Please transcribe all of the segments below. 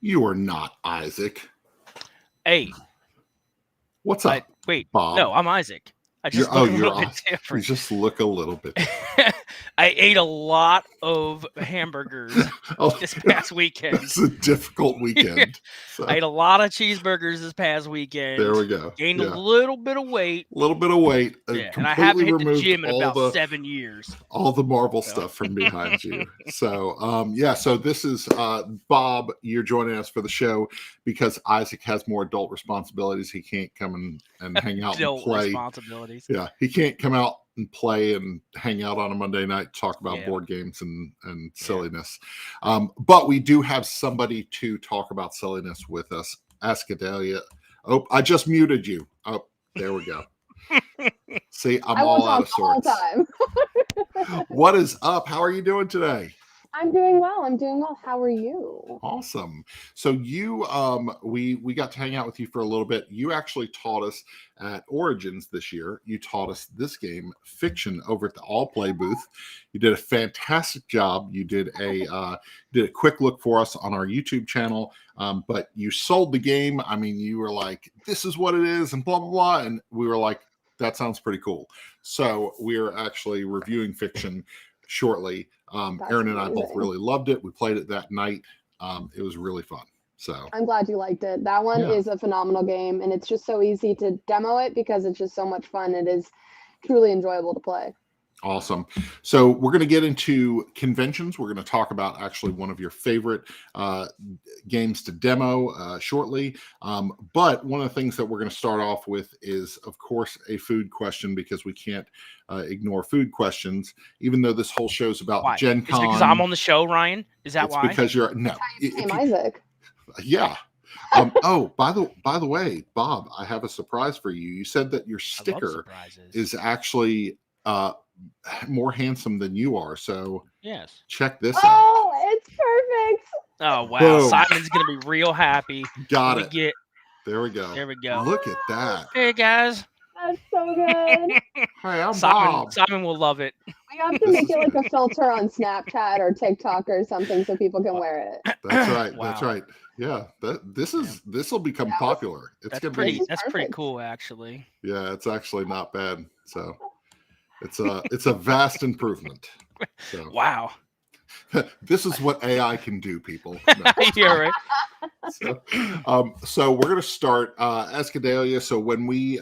You are not Isaac. Hey. What's up? Wait, Bob? No, I'm Isaac. I just look a little bit different. You just look a little bit different. I ate a lot of hamburgers this past weekend. It's a difficult weekend. So. I ate a lot of cheeseburgers this past weekend. There we go. Gained a little bit of weight. Yeah, and I haven't hit the gym in about 7 years. All the Marvel stuff from behind you. So, so this is Bob. You're joining us for the show because Isaac has more adult responsibilities. He can't come and hang out and play. Responsibilities. Yeah, he can't come out and play and hang out on a Monday night, talk about board games and silliness. But we do have somebody to talk about silliness with us, Azkadelia. Oh, I just muted you. Oh, there we go. See, I'm all out of sorts. What is up? How are you doing today? I'm doing well. How are you? Awesome. So you, we got to hang out with you for a little bit. You actually taught us at Origins this year. You taught us this game, Fiction, over at the All Play booth. You did a fantastic job. You did a quick look for us on our YouTube channel. But you sold the game. I mean, you were like, "This is what it is," and blah blah blah. And we were like, "That sounds pretty cool." So we're actually reviewing Fiction shortly. Aaron and I both really loved it. We played it that night. It was really fun. So I'm glad you liked it. That one is a phenomenal game, and it's just so easy to demo it because it's just so much fun. It is truly enjoyable to play. Awesome. So we're going to get into conventions. We're going to talk about actually one of your favorite games to demo shortly. But one of the things that we're going to start off with is, of course, a food question because we can't ignore food questions, even though this whole show's about Gen Con. Is it because I'm on the show, Ryan? Is that why? Because you're no. Isaac. Yeah. By the way, Bob, I have a surprise for you. You said that your sticker is actually more handsome than you are. So yes, check this out. Oh, it's perfect. Oh wow, boom. Simon's gonna be real happy. Got it. There we go. Look at that. Hey guys. That's so good. Hey, I'm Bob. Simon will love it. We have to make it like a filter on Snapchat or TikTok or something so people can wear it. That's right. Wow. That's right. Yeah, this will become popular. That's pretty cool, actually. Yeah, it's actually not bad. So it's a vast improvement. So. Wow. This is what AI can do, people. No. You're right. So we're going to start Azkadelia. So when we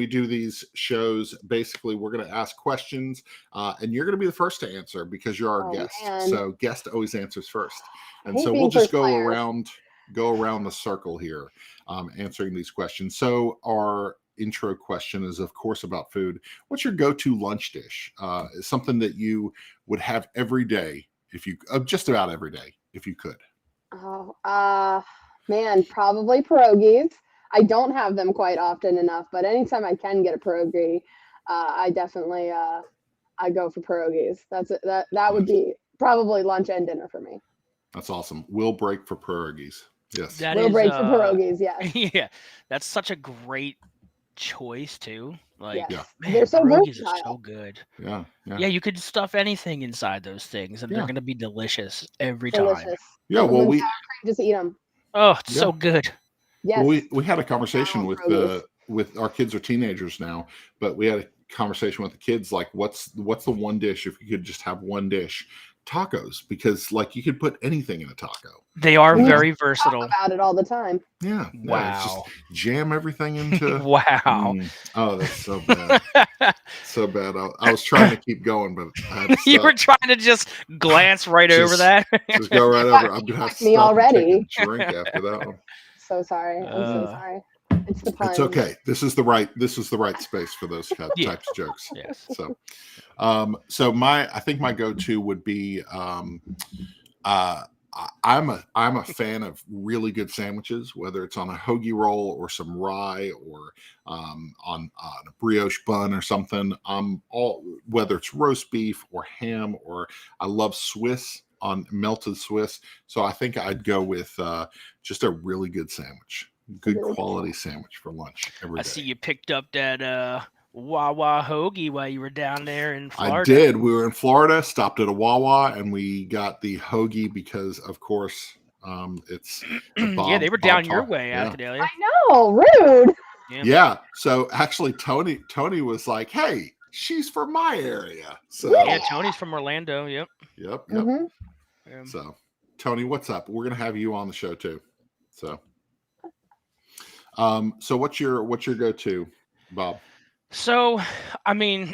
do these shows, basically we're going to ask questions, and you're going to be the first to answer because you're our guest. Man. So guest always answers first, and so we'll just go around the circle here, answering these questions. So our intro question is, of course, about food. What's your go-to lunch dish? Something that you would have every day if you just about every day if you could. Oh, man, probably pierogies. I don't have them quite often enough, but anytime I can get a pierogi, I definitely I go for pierogies. That would be probably lunch and dinner for me. That's awesome. We'll break for pierogies. Yes. We'll break for pierogies. Yes. Yeah, that's such a great choice too. Like, yes. Man, they're so pierogies are so good. Yeah. You could stuff anything inside those things, and they're going to be delicious every time. Yeah, well, we just eat them. Oh, it's so good. Yes. Well, we had a conversation with our kids are teenagers now, but we had a conversation with the kids like, what's the one dish if you could just have one dish? Tacos, because like you could put anything in a taco. They are very versatile. Talk about it all the time. Yeah. Wow. Just jam everything into. Wow. Oh, that's so bad. So bad. I was trying to keep going, but I had to stop. You were trying to just glance right over that. Just go right over. I'm gonna have to stop already. And take a drink after that one. So sorry. I'm so sorry. It's the pun. It's okay. This is the right space for those types of jokes. Yes. So, I think my go-to would be, I'm a fan of really good sandwiches, whether it's on a hoagie roll or some rye or on a brioche bun or something. Whether it's roast beef or ham, or I love Swiss on melted Swiss. So I think I'd go with just a really good sandwich. Good quality sandwich for lunch every day. I see you picked up that Wawa hoagie while you were down there in Florida. I did. We were in Florida, stopped at a Wawa, and we got the hoagie because, of course, It's Bob, Yeah, they were Bob down your Tar- way, yeah. Azkadelia. I know, rude. Yeah. So actually, Tony was like, "Hey, she's from my area." So Yeah, Tony's from Orlando. Yep. yep. So Tony, what's up? We're gonna have you on the show too. So so what's your go-to, Bob? So, I mean,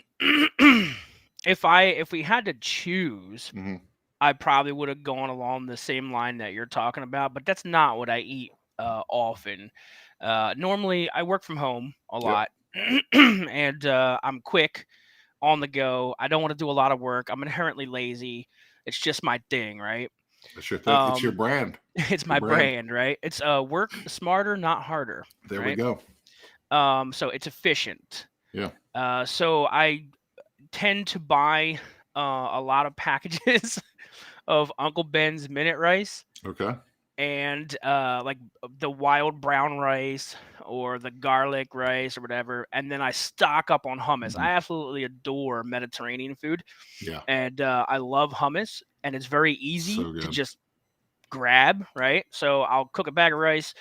if we had to choose, Mm-hmm. I probably would have gone along the same line that you're talking about, but that's not what I eat often. Normally, I work from home a lot, and I'm quick on the go. I don't want to do a lot of work. I'm inherently lazy. It's just my thing, right? That's your thing. It's your brand. It's my brand, right? It's work smarter, not harder. There right? we go. So it's efficient. Yeah. So I tend to buy a lot of packages of Uncle Ben's minute rice Okay. and like the wild brown rice or the garlic rice or whatever, and then I stock up on hummus. I absolutely adore Mediterranean food. Yeah. And I love hummus, and it's very easy So to good. just grab, right? So I'll cook a bag of rice,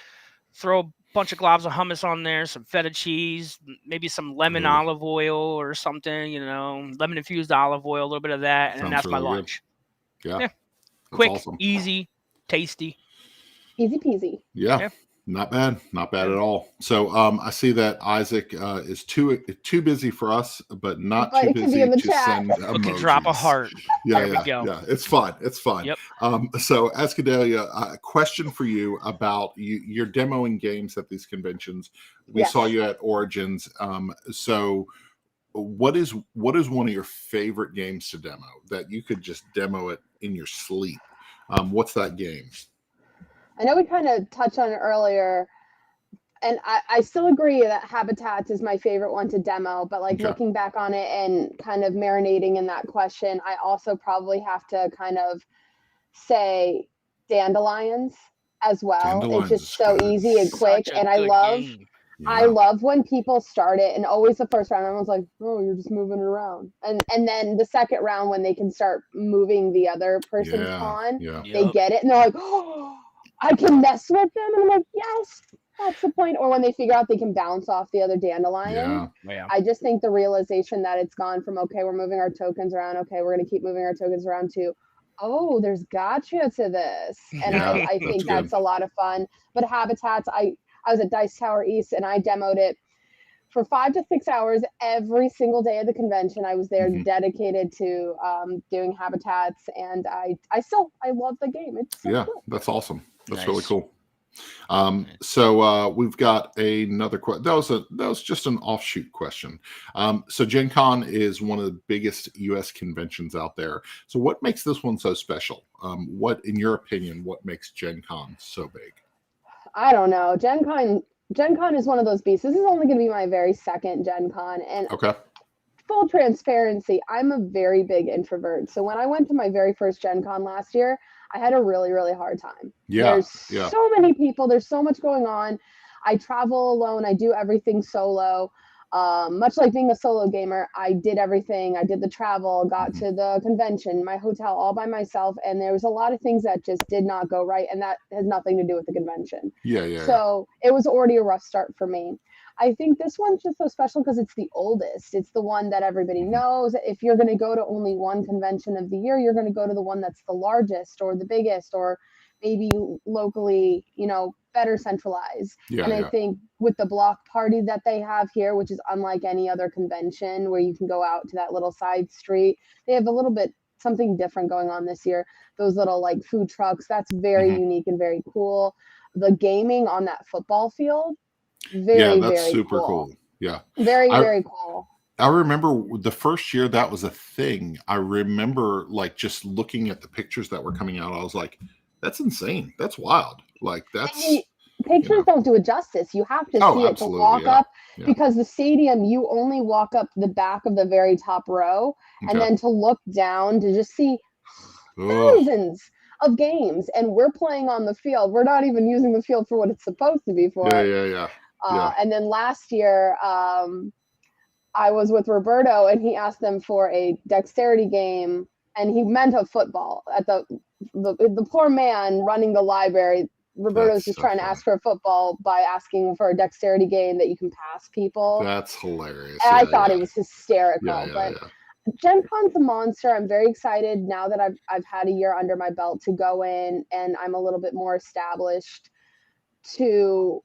throw a bunch of globs of hummus on there, some feta cheese, maybe some lemon olive oil or something, lemon infused olive oil, a little bit of that, and then Sounds that's my really good. lunch. Yeah. Yeah. That's Quick, awesome. easy, tasty. Easy peasy. Yeah. Not bad. Not bad at all. So I see that Isaac is too busy for us, but not But too it can be busy in the to chat. send We emojis. can drop a heart. Yeah, There we go. yeah. It's fun. It's fun. Yep. So Azkadelia, a question for you about you're demoing games at these conventions. We saw you at Origins. So what is one of your favorite games to demo that you could just demo it in your sleep? What's that game? I know we kind of touched on it earlier, and I still agree that Habitats is my favorite one to demo, but like looking back on it and kind of marinating in that question, I also probably have to kind of say Dandelions as well. Dandelions it's just so easy and quick, and I love when people start it, and always the first round everyone's like, oh, you're just moving it around, and then the second round when they can start moving the other person's pawn, they get it and they're like, oh, I can mess with them, and I'm like, yes, that's the point. Or when they figure out they can bounce off the other dandelion. I just think the realization that it's gone from, okay, we're moving our tokens around, okay, we're going to keep moving our tokens around, to, oh, there's gotcha to this. And I think that's a lot of fun. But Habitats, I was at Dice Tower East and I demoed it for 5 to 6 hours every single day of the convention. I was there dedicated to doing Habitats, and I love the game. It's so cool. That's awesome. That's really cool. So we've got another question. That was just an offshoot question. So Gen Con is one of the biggest U.S. conventions out there. So what makes this one so special? What, in your opinion, what makes Gen Con so big? I don't know. Gen Con is one of those beasts. This is only going to be my very second Gen Con, and full transparency, I'm a very big introvert. So when I went to my very first Gen Con last year, I had a really, really hard time. There's so many people. There's so much going on. I travel alone. I do everything solo. Much like being a solo gamer, I did everything. I did the travel, got to the convention, my hotel all by myself. And there was a lot of things that just did not go right. And that has nothing to do with the convention. So it was already a rough start for me. I think this one's just so special because it's the oldest. It's the one that everybody knows. If you're going to go to only one convention of the year, you're going to go to the one that's the largest or the biggest, or maybe locally, better centralized. I think with the block party that they have here, which is unlike any other convention where you can go out to that little side street, they have a little bit something different going on this year. Those little like food trucks, that's very unique and very cool. The gaming on that football field, very, that's very super cool. Very cool. I remember the first year that was a thing. I remember like just looking at the pictures that were coming out. I was like, that's insane. That's wild. Like that's pictures don't do it justice. You have to see it to walk up because the stadium, you only walk up the back of the very top row and then to look down to just see thousands of games, and we're playing on the field. We're not even using the field for what it's supposed to be for. And then last year, I was with Roberto, and he asked them for a dexterity game, and he meant a football at the the poor man running the library. Roberto's That's just so trying to funny. ask for a football by asking for a dexterity game that you can pass people. That's hilarious. And I Yeah, thought yeah. it was hysterical. Yeah, yeah, But yeah. Gen Con's a monster. I'm very excited now that I've had a year under my belt to go in, and I'm a little bit more established to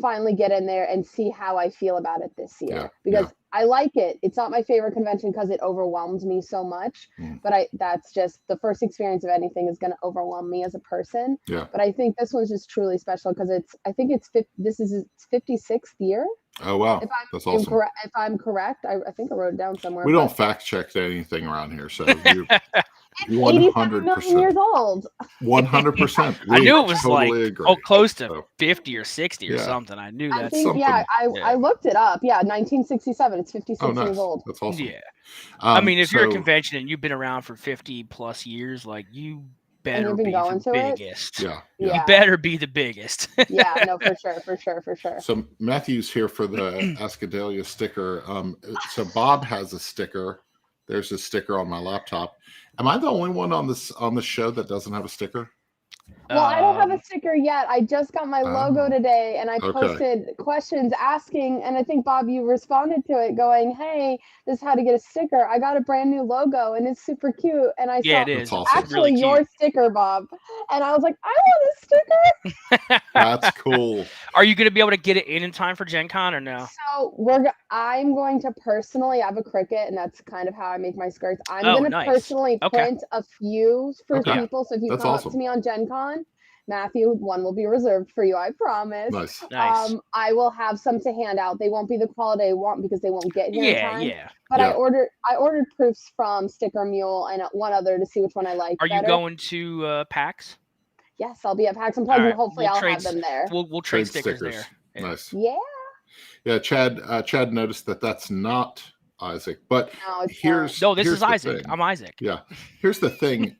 finally get in there and see how I feel about it this year. Yeah, Because yeah. I like it. It's not my favorite convention because it overwhelms me so much. Mm. But that's just the first experience of anything is going to overwhelm me as a person. Yeah. But I think this one's just truly special because this is its 56th year. Oh wow, If I'm that's awesome. if I'm correct, I think I wrote it down somewhere. We don't but fact check anything around here, so you it's 87 million years old. 100%. I knew it was totally like agree. close to So, 50 or 60 or Yeah. something. I knew I that. think, I looked it up. Yeah, 1967. It's 56 oh, nice. years old. That's awesome. Yeah. I mean, if you're a so- convention and you've been around for 50 plus years, like you better you've been be going the to it? biggest. Yeah, You Yeah. better be the biggest. Yeah, no, for sure. So Matthew's here for the Azkadelia sticker. So Bob has a sticker. There's a sticker on my laptop. Am I the only one on the show that doesn't have a sticker? Well, I don't have a sticker yet. I just got my logo today, and I okay. posted questions asking, and I think, Bob, you responded to it going, hey, this is how to get a sticker. I got a brand new logo, and it's super cute. And I Yeah, saw it is. awesome. It's really actually your cute. sticker, Bob. And I was like, I want a sticker. That's cool. Are you going to be able to get it in time for Gen Con or no? So I'm going to personally, I have a Cricut, and that's kind of how I make my skirts. I'm Oh, going to nice. personally Okay. print a few for Okay. people. So if you That's come awesome. up to me on Gen Con, Matthew, one will be reserved for you, I promise. Nice. Nice. I will have some to hand out. They won't be the quality I want because they won't get here in time. Yeah. But Yeah. I ordered proofs from Sticker Mule and one other to see which one I like Are you better. going to PAX? Yes, I'll be at PAX Unplugged, All and right, hopefully we'll I'll trade have them there. We'll trade stickers there. Yeah. Nice. Yeah. Yeah, Chad noticed that that's not Isaac, but No, it's here's No, this here's is the Isaac. thing. I'm Isaac. Yeah, here's the thing.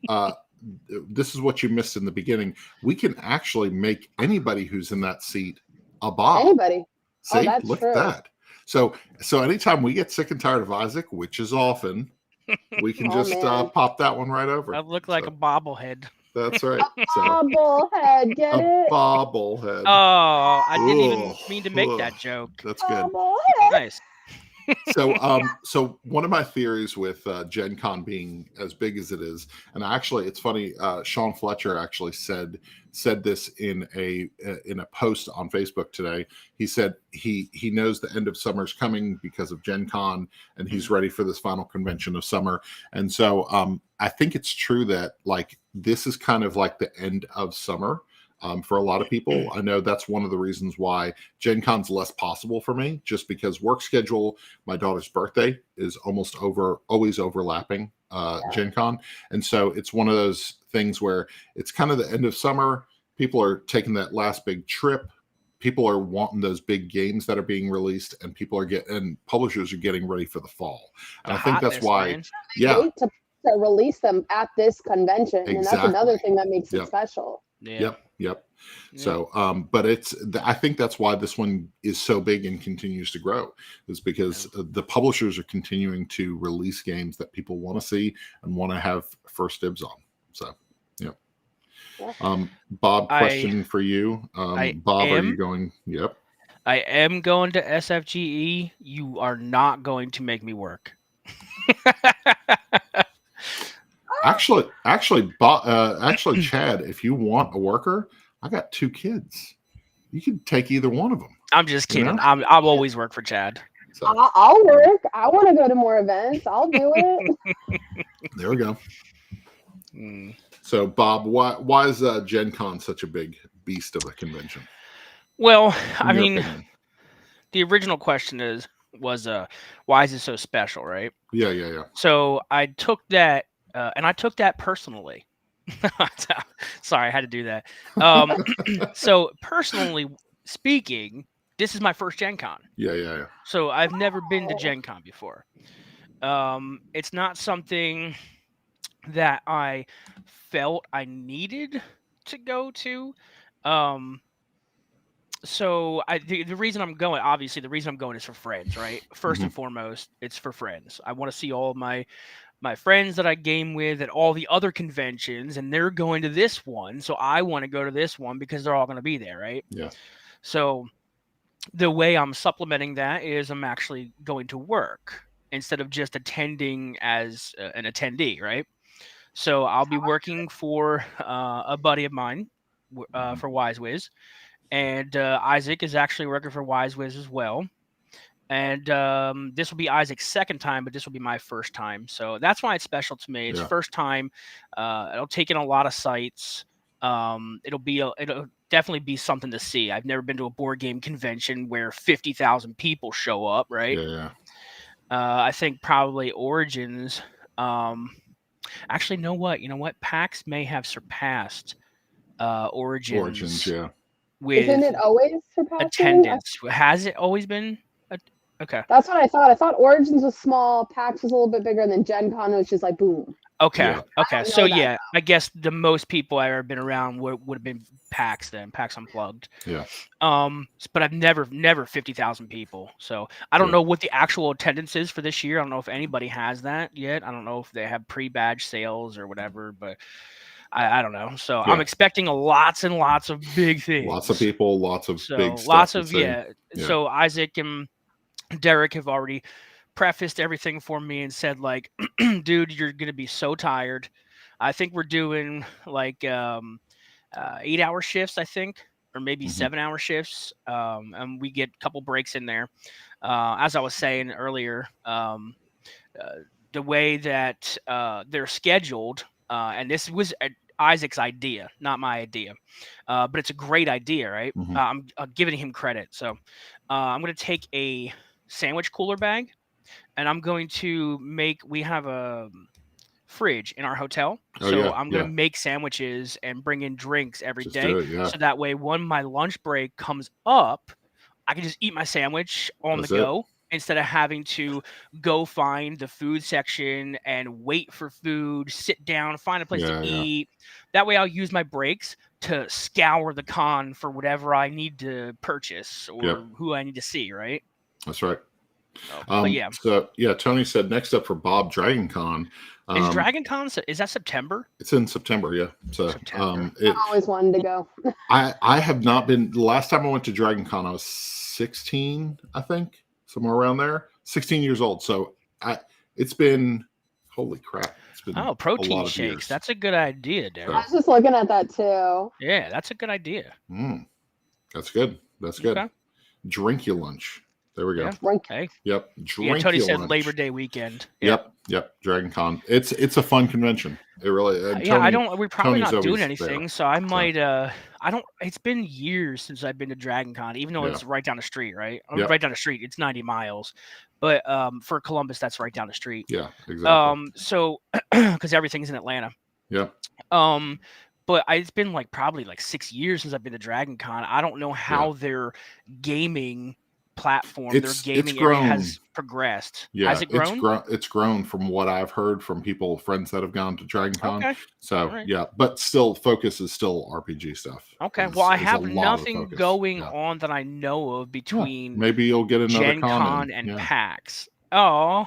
This is what you missed in the beginning. We can actually make anybody who's in that seat a Bob. Anybody. See, that's look true. at that. So anytime we get sick and tired of Isaac, which is often, we can Oh, just man. pop that one right over. I look like a bobblehead. That's right. So, Bobblehead, get a it? bobblehead. Oh, I didn't even Ugh, mean to make ugh. that joke. That's good. Bobblehead. Nice. So one of my theories with Gen Con being as big as it is, and actually it's funny, Sean Fletcher actually said this in a post on Facebook today. He said he knows the end of summer is coming because of Gen Con, and he's ready for this final convention of summer. And so I think it's true that like this is kind of like the end of summer. For a lot of people, I know that's one of the reasons why Gen Con's less possible for me, just because work schedule, my daughter's birthday is always overlapping Gen Con. And so it's one of those things where it's kind of the end of summer. People are taking that last big trip. People are wanting those big games that are being released, and publishers are getting ready for the fall. And I think that's why, man. Wait to release them at this convention. And that's another Exactly. thing that makes it special. Yeah. Yep. So, but I think that's why this one is so big and continues to grow, is because the publishers are continuing to release games that people want to see and want to have first dibs on. So, yeah. Bob, question for you. Bob, are you going? Yep. I am going to SFGE. You are not going to make me work. Actually, Chad, if you want a worker, I got 2 kids. You can take either one of them. I'm just kidding. know? I'll always work for Chad. So, I'll work. I want to go to more events. I'll do it. there we go. Mm. So, Bob, why is Gen Con such a big beast of a convention? Well, I In your mean, opinion? the original question was why is it so special, right? Yeah. So I took that, and I took that personally. Sorry, I had to do that. So personally speaking, this is my first Gen Con. Yeah. So I've never been to Gen Con before. It's not something that I felt I needed to go to. So the reason I'm going, obviously, the reason I'm going is for friends, right? First and foremost, it's for friends. I want to see all of my my friends that I game with at all the other conventions, and they're going to this one, so I want to go to this one because they're all going to be there, right? Yeah. So the way I'm supplementing that is I'm actually going to work instead of just attending as an attendee, right? So I'll be working for a buddy of mine for WiseWiz, and Isaac is actually working for WiseWiz as well. And this will be Isaac's second time, but this will be my first time. So that's why it's special to me. It's Yeah. first time. It'll take in a lot of sites. It'll definitely be something to see. I've never been to a board game convention where 50,000 people show up, right? Yeah. I think probably Origins. Actually, know what? You know what? PAX may have surpassed Origins Yeah. with Isn't it always surpassing? attendance. Has it always been? Okay. That's what I thought. I thought Origins was small, PAX was a little bit bigger, and then Gen Con was just like boom. Okay. Yeah. Okay. don't So know that, yeah, I guess the most people I've ever been around would have been PAX then, PAX Unplugged. Yeah. But I've never 50,000 people. So I don't Yeah. know what the actual attendance is for this year. I don't know if anybody has that yet. I don't know if they have pre-badge sales or whatever, but I don't know. So Yeah. I'm expecting lots and lots of big things. Lots of people, lots of So big stuff. lots to of see. yeah. So Isaac and Derek have already prefaced everything for me and said like, dude, you're gonna be so tired. I think we're doing like 8-hour shifts, I think, or maybe 7-hour shifts, and we get a couple breaks in there. As I was saying earlier, the way that they're scheduled, and this was Isaac's idea, not my idea, but it's a great idea, right? I'm giving him credit. So I'm going to take a sandwich cooler bag, and I'm going to we have a fridge in our hotel. I'm going to make sandwiches and bring in drinks every Just day. do it, yeah. So that way, when my lunch break comes up, I can just eat my sandwich on That's the it. go instead of having to go find the food section and wait for food, sit down, find a place to eat. That way I'll use my breaks to scour the con for whatever I need to purchase or who I need to see, right? That's right. But yeah. So yeah, Tony said next up for Bob, Dragon Con. Is Dragon Con, is that September? It's in September, yeah. So September. I always wanted to go. I have not been. The last time I went to Dragon Con, I was 16, I think, somewhere around there. 16 years old. So it's been, holy crap. It's been protein shakes. Years. That's a good idea, Derek. I was just looking at that too. Yeah, that's a good idea. That's good. That's good. Okay. Drink your lunch. There we go. Yeah. Hey. Yep. Drink Tony said lunch. Labor Day weekend. Yep. Dragon Con. It's a fun convention. It really. We're probably Tony's not doing anything, there. so I might. I don't. It's been years since I've been to Dragon Con, even though it's right down the street, right? Right down the street. It's 90 miles, but for Columbus, that's right down the street. Yeah, exactly. So because everything's in Atlanta. Yeah. But it's been probably 6 years since I've been to Dragon Con. I don't know how their gaming platform, their gaming area has progressed. Yeah, has it grown? It's grown from what I've heard from friends that have gone to Dragon Con. Okay. So yeah, but still, focus is still RPG stuff. Okay. Well, I have nothing going on that I know of between. Maybe you'll get another Gen Con and PAX. Oh,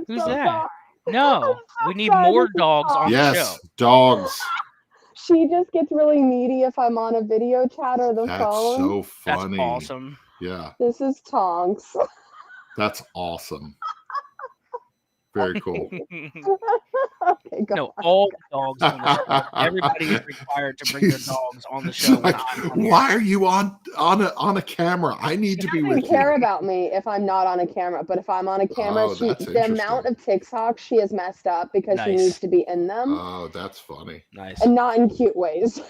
who's so that? Sorry. No, we need more dogs on the show. Yes, dogs. She just gets really needy if I'm on a video chat or the phone. That's so funny. That's awesome. Yeah. This is Tonks. That's awesome. Very cool. Okay, go no, all dogs on the show. Everybody is required to bring their dogs on the show. Why are you on a camera? I need to be with you. She doesn't care about me if I'm not on a camera, but if I'm on a camera, the amount of TikToks she has messed up because she needs to be in them. Oh, that's funny. Nice. And not in cute ways.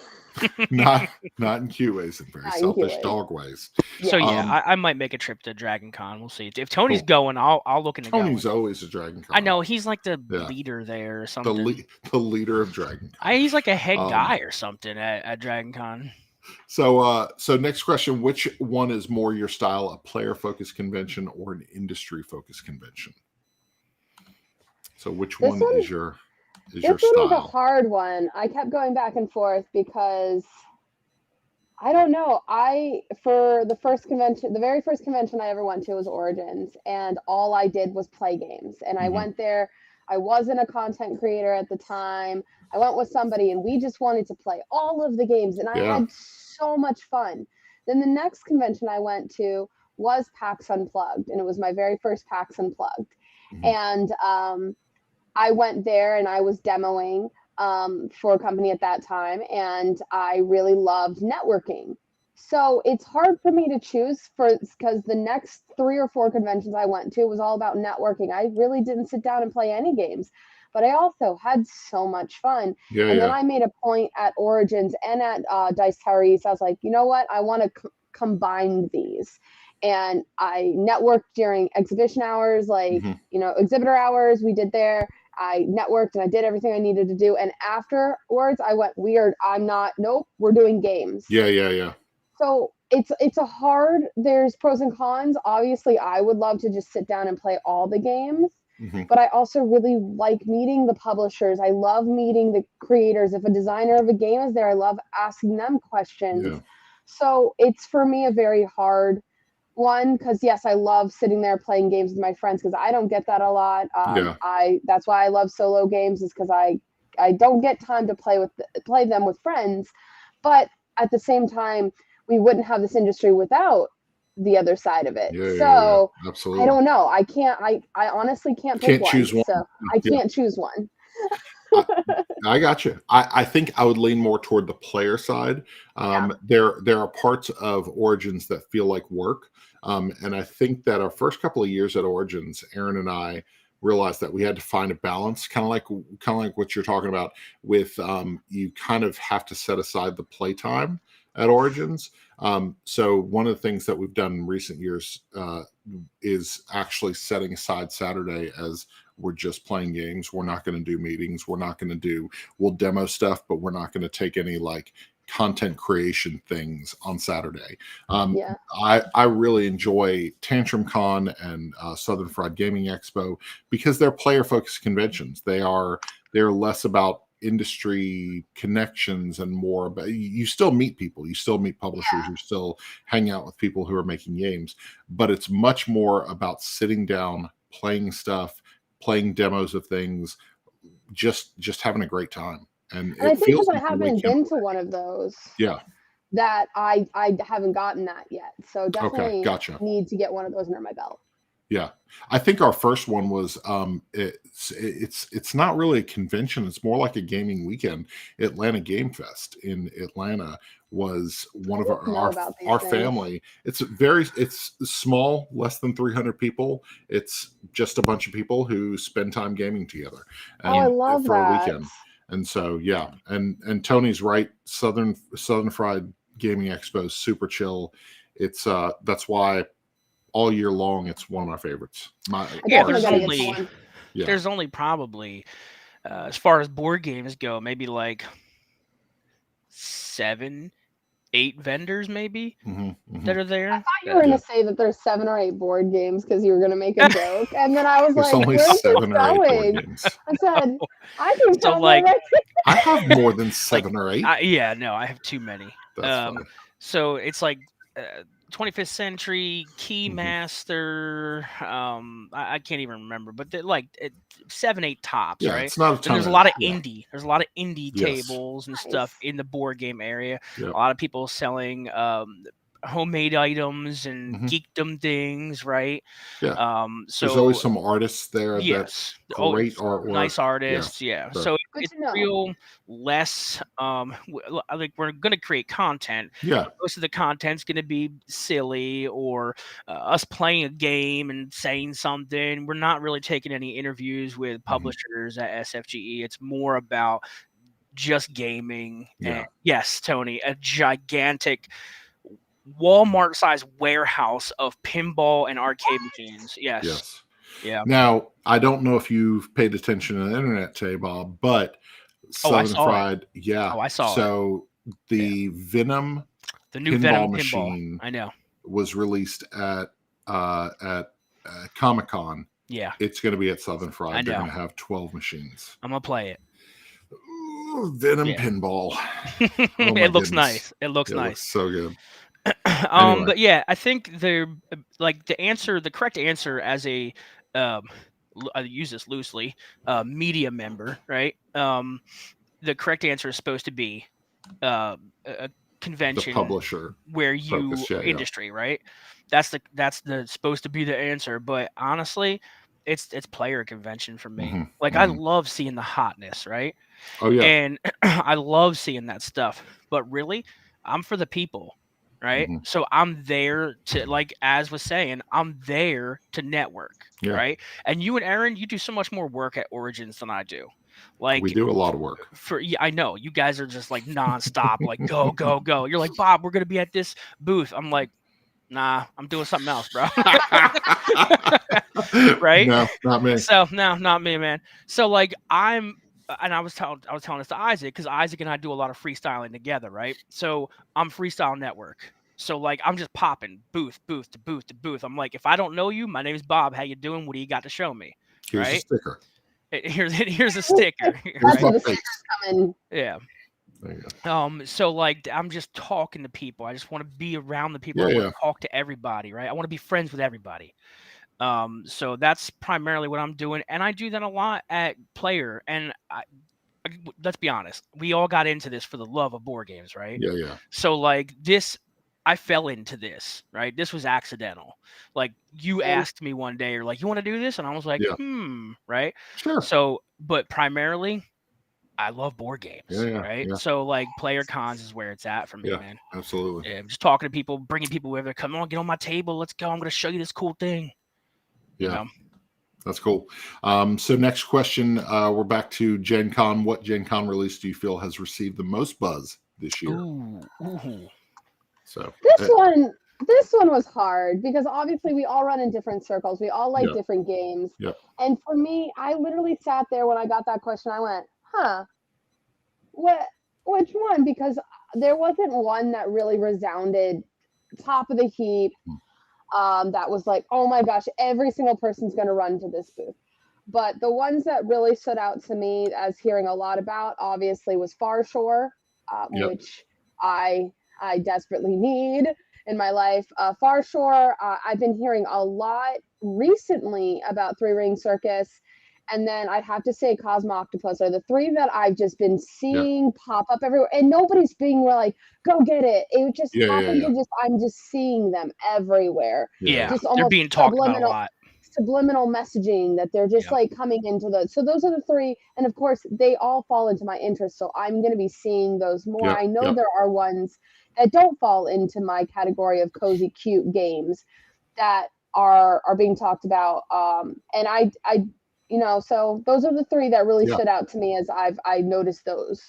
not in cute ways, in very selfish dog ways. So yeah, I might make a trip to Dragon Con. We'll see. If Tony's going, I'll look into Tony's always a Dragon Con. I know he's like the leader there or something. The leader of Dragon Con. He's like a head guy or something at Dragon Con. So next question: which one is more your style, a player-focused convention or an industry-focused convention? So which one is your This one was a hard one. I kept going back and forth because I don't know. For the very first convention I ever went to was Origins, and all I did was play games. And I went there. I wasn't a content creator at the time. I went with somebody and we just wanted to play all of the games and I Yeah. had so much fun. Then the next convention I went to was PAX Unplugged, and it was my very first PAX Unplugged. And I went there and I was demoing for a company at that time, and I really loved networking. So it's hard for me to choose because the next 3 or 4 conventions I went to was all about networking. I really didn't sit down and play any games, but I also had so much fun. Yeah. And then I made a point at Origins and at Dice Tower East. I was like, you know what? I want to combine these. And I networked during exhibition hours, like, exhibitor hours we did there. I networked and I did everything I needed to do. And afterwards, I went, weird. Nope, we're doing games. Yeah. So there's pros and cons. Obviously, I would love to just sit down and play all the games, but I also really like meeting the publishers. I love meeting the creators. If a designer of a game is there, I love asking them questions. Yeah. So it's for me a very hard one, because yes, I love sitting there playing games with my friends because I don't get that a lot. That's why I love solo games, is because I don't get time to play them with friends. But at the same time, we wouldn't have this industry without the other side of it. So absolutely. I don't know. I honestly can't pick one. Choose one. So I can't choose one. I got you. I think I would lean more toward the player side. There are parts of Origins that feel like work. And I think that our first couple of years at Origins, Aaron and I realized that we had to find a balance, kind of like what you're talking about with you kind of have to set aside the playtime at Origins. So one of the things that we've done in recent years is actually setting aside Saturday as we're just playing games. We're not going to do meetings. We'll demo stuff, but we're not going to take any like content creation things on Saturday. I really enjoy Tantrum Con and Southern Fried Gaming Expo because they're player focused conventions. They're less about industry connections and more about, you still meet people, you still meet publishers, you still hang out with people who are making games, but it's much more about sitting down, playing stuff, playing demos of things, just having a great time. And I think because I like haven't been to one of those, that I haven't gotten that yet. So definitely need to get one of those under my belt. Yeah, I think our first one was it's not really a convention. It's more like a gaming weekend. Atlanta Game Fest in Atlanta was one of our family. It's small, less than 300 people. It's just a bunch of people who spend time gaming together. And I love for that. a weekend. And so and Tony's right. Southern Fried Gaming Expo is super chill. It's that's why all year long it's one of my favorites. There's only probably as far as board games go, maybe like 7-8 vendors maybe that are there. I thought you were going to say that there's 7 or 8 board games because you were going to make a joke, and then I was like, "Where's 7 or 8 going?" board games. I said, "I can tell like I have more than 7 or 8. I have too many. That's funny. So it's like 25th Century, Keymaster. I can't even remember, but they're like 7-8 tops, right? It's not a ton. There's a lot of indie. There's a lot of indie tables and stuff in the board game area. Yep. A lot of people selling homemade items and geekdom things, right? Yeah. So there's always some artists there. Yes. Great artwork. Nice artists. Yeah. So it's real less. Like we're going to create content. Yeah. Most of the content's going to be silly or us playing a game and saying something. We're not really taking any interviews with publishers at SFGE. It's more about just gaming. Yeah. And yes, Tony, a gigantic Walmart-sized warehouse of pinball and arcade machines. Yes. Yeah. Now, I don't know if you've paid attention to the internet today, Bob, but Southern Fried, I saw so the Venom, the new pinball Venom machine, I know, was released at Comic-Con. Yeah, it's going to be at Southern Fried. I know. They're going to have 12 machines. I'm gonna play it. Ooh, Venom pinball. It looks nice. It looks nice. Looks so good. But yeah, I think they're like the correct answer as a I use this loosely, media member, right? The correct answer is supposed to be a The convention publisher where you focus, yeah. industry, right? That's the supposed to be the answer, but honestly, it's player convention for me. Like I love seeing the hotness, right? Oh yeah. And I love seeing that stuff. But really, I'm for the people, right? So I'm there to, like Az was saying, I'm there to network, Yeah. right? And you and Aaron, you do so much more work at Origins than I do. We Like do a lot of work. yeah, I know you guys are just like nonstop, like go, go, go. You're like, Bob, we're gonna be at this booth. I'm like, nah, I'm doing something else, bro. Right? No, not me. So no, not me, man. So like and I was telling this to Isaac, because Isaac and I do a lot of freestyling together, right? So I'm Freestyle Network. So like I'm just popping booth to booth to booth. I'm like, if I don't know you, my name is Bob. How you doing? What do you got to show me? Here's a Right? sticker. Here's a sticker. Here's That's my where the face. stickers come in. Yeah. There you go. So like I'm just talking to people. I just want to be around the people. I want to talk to everybody, right? I want to be friends with everybody. So that's primarily what I'm doing, and I do that a lot at Player. And let's be honest, we all got into this for the love of board games, right? Yeah. So like this, I fell into this, right? This was accidental. Like you asked me one day, or like, you want to do this? And I was like, right? Sure. So, but primarily, I love board games, right? Yeah. So like Player Cons is where it's at for me, man. Absolutely. Yeah, just talking to people, bringing people over. Come on, get on my table. Let's go. I'm going to show you this cool thing. Yeah. You know? That's cool. So next question, we're back to Gen Con. What Gen Con release do you feel has received the most buzz this year? Ooh. So this one was hard because obviously we all run in different circles. We all like different games. Yeah. And for me, I literally sat there when I got that question. I went, which one? Because there wasn't one that really resounded top of the heap. That was like, oh my gosh, every single person's going to run to this booth. But the ones that really stood out to me as hearing a lot about, obviously, was Far Shore, which I desperately need in my life. Far Shore, I've been hearing a lot recently about Three Ring Circus. And then I'd have to say Cosmo Octopus are the three that I've just been seeing pop up everywhere. And nobody's being like, go get it. It just happened to I'm just seeing them everywhere. Yeah, just they're being talked about a lot. Subliminal messaging that they're just like coming into those. So those are the three. And of course, they all fall into my interest. So I'm going to be seeing those more. I know there are ones that don't fall into my category of cozy, cute games that are being talked about. And I so those are the three that really stood out to me as I noticed those.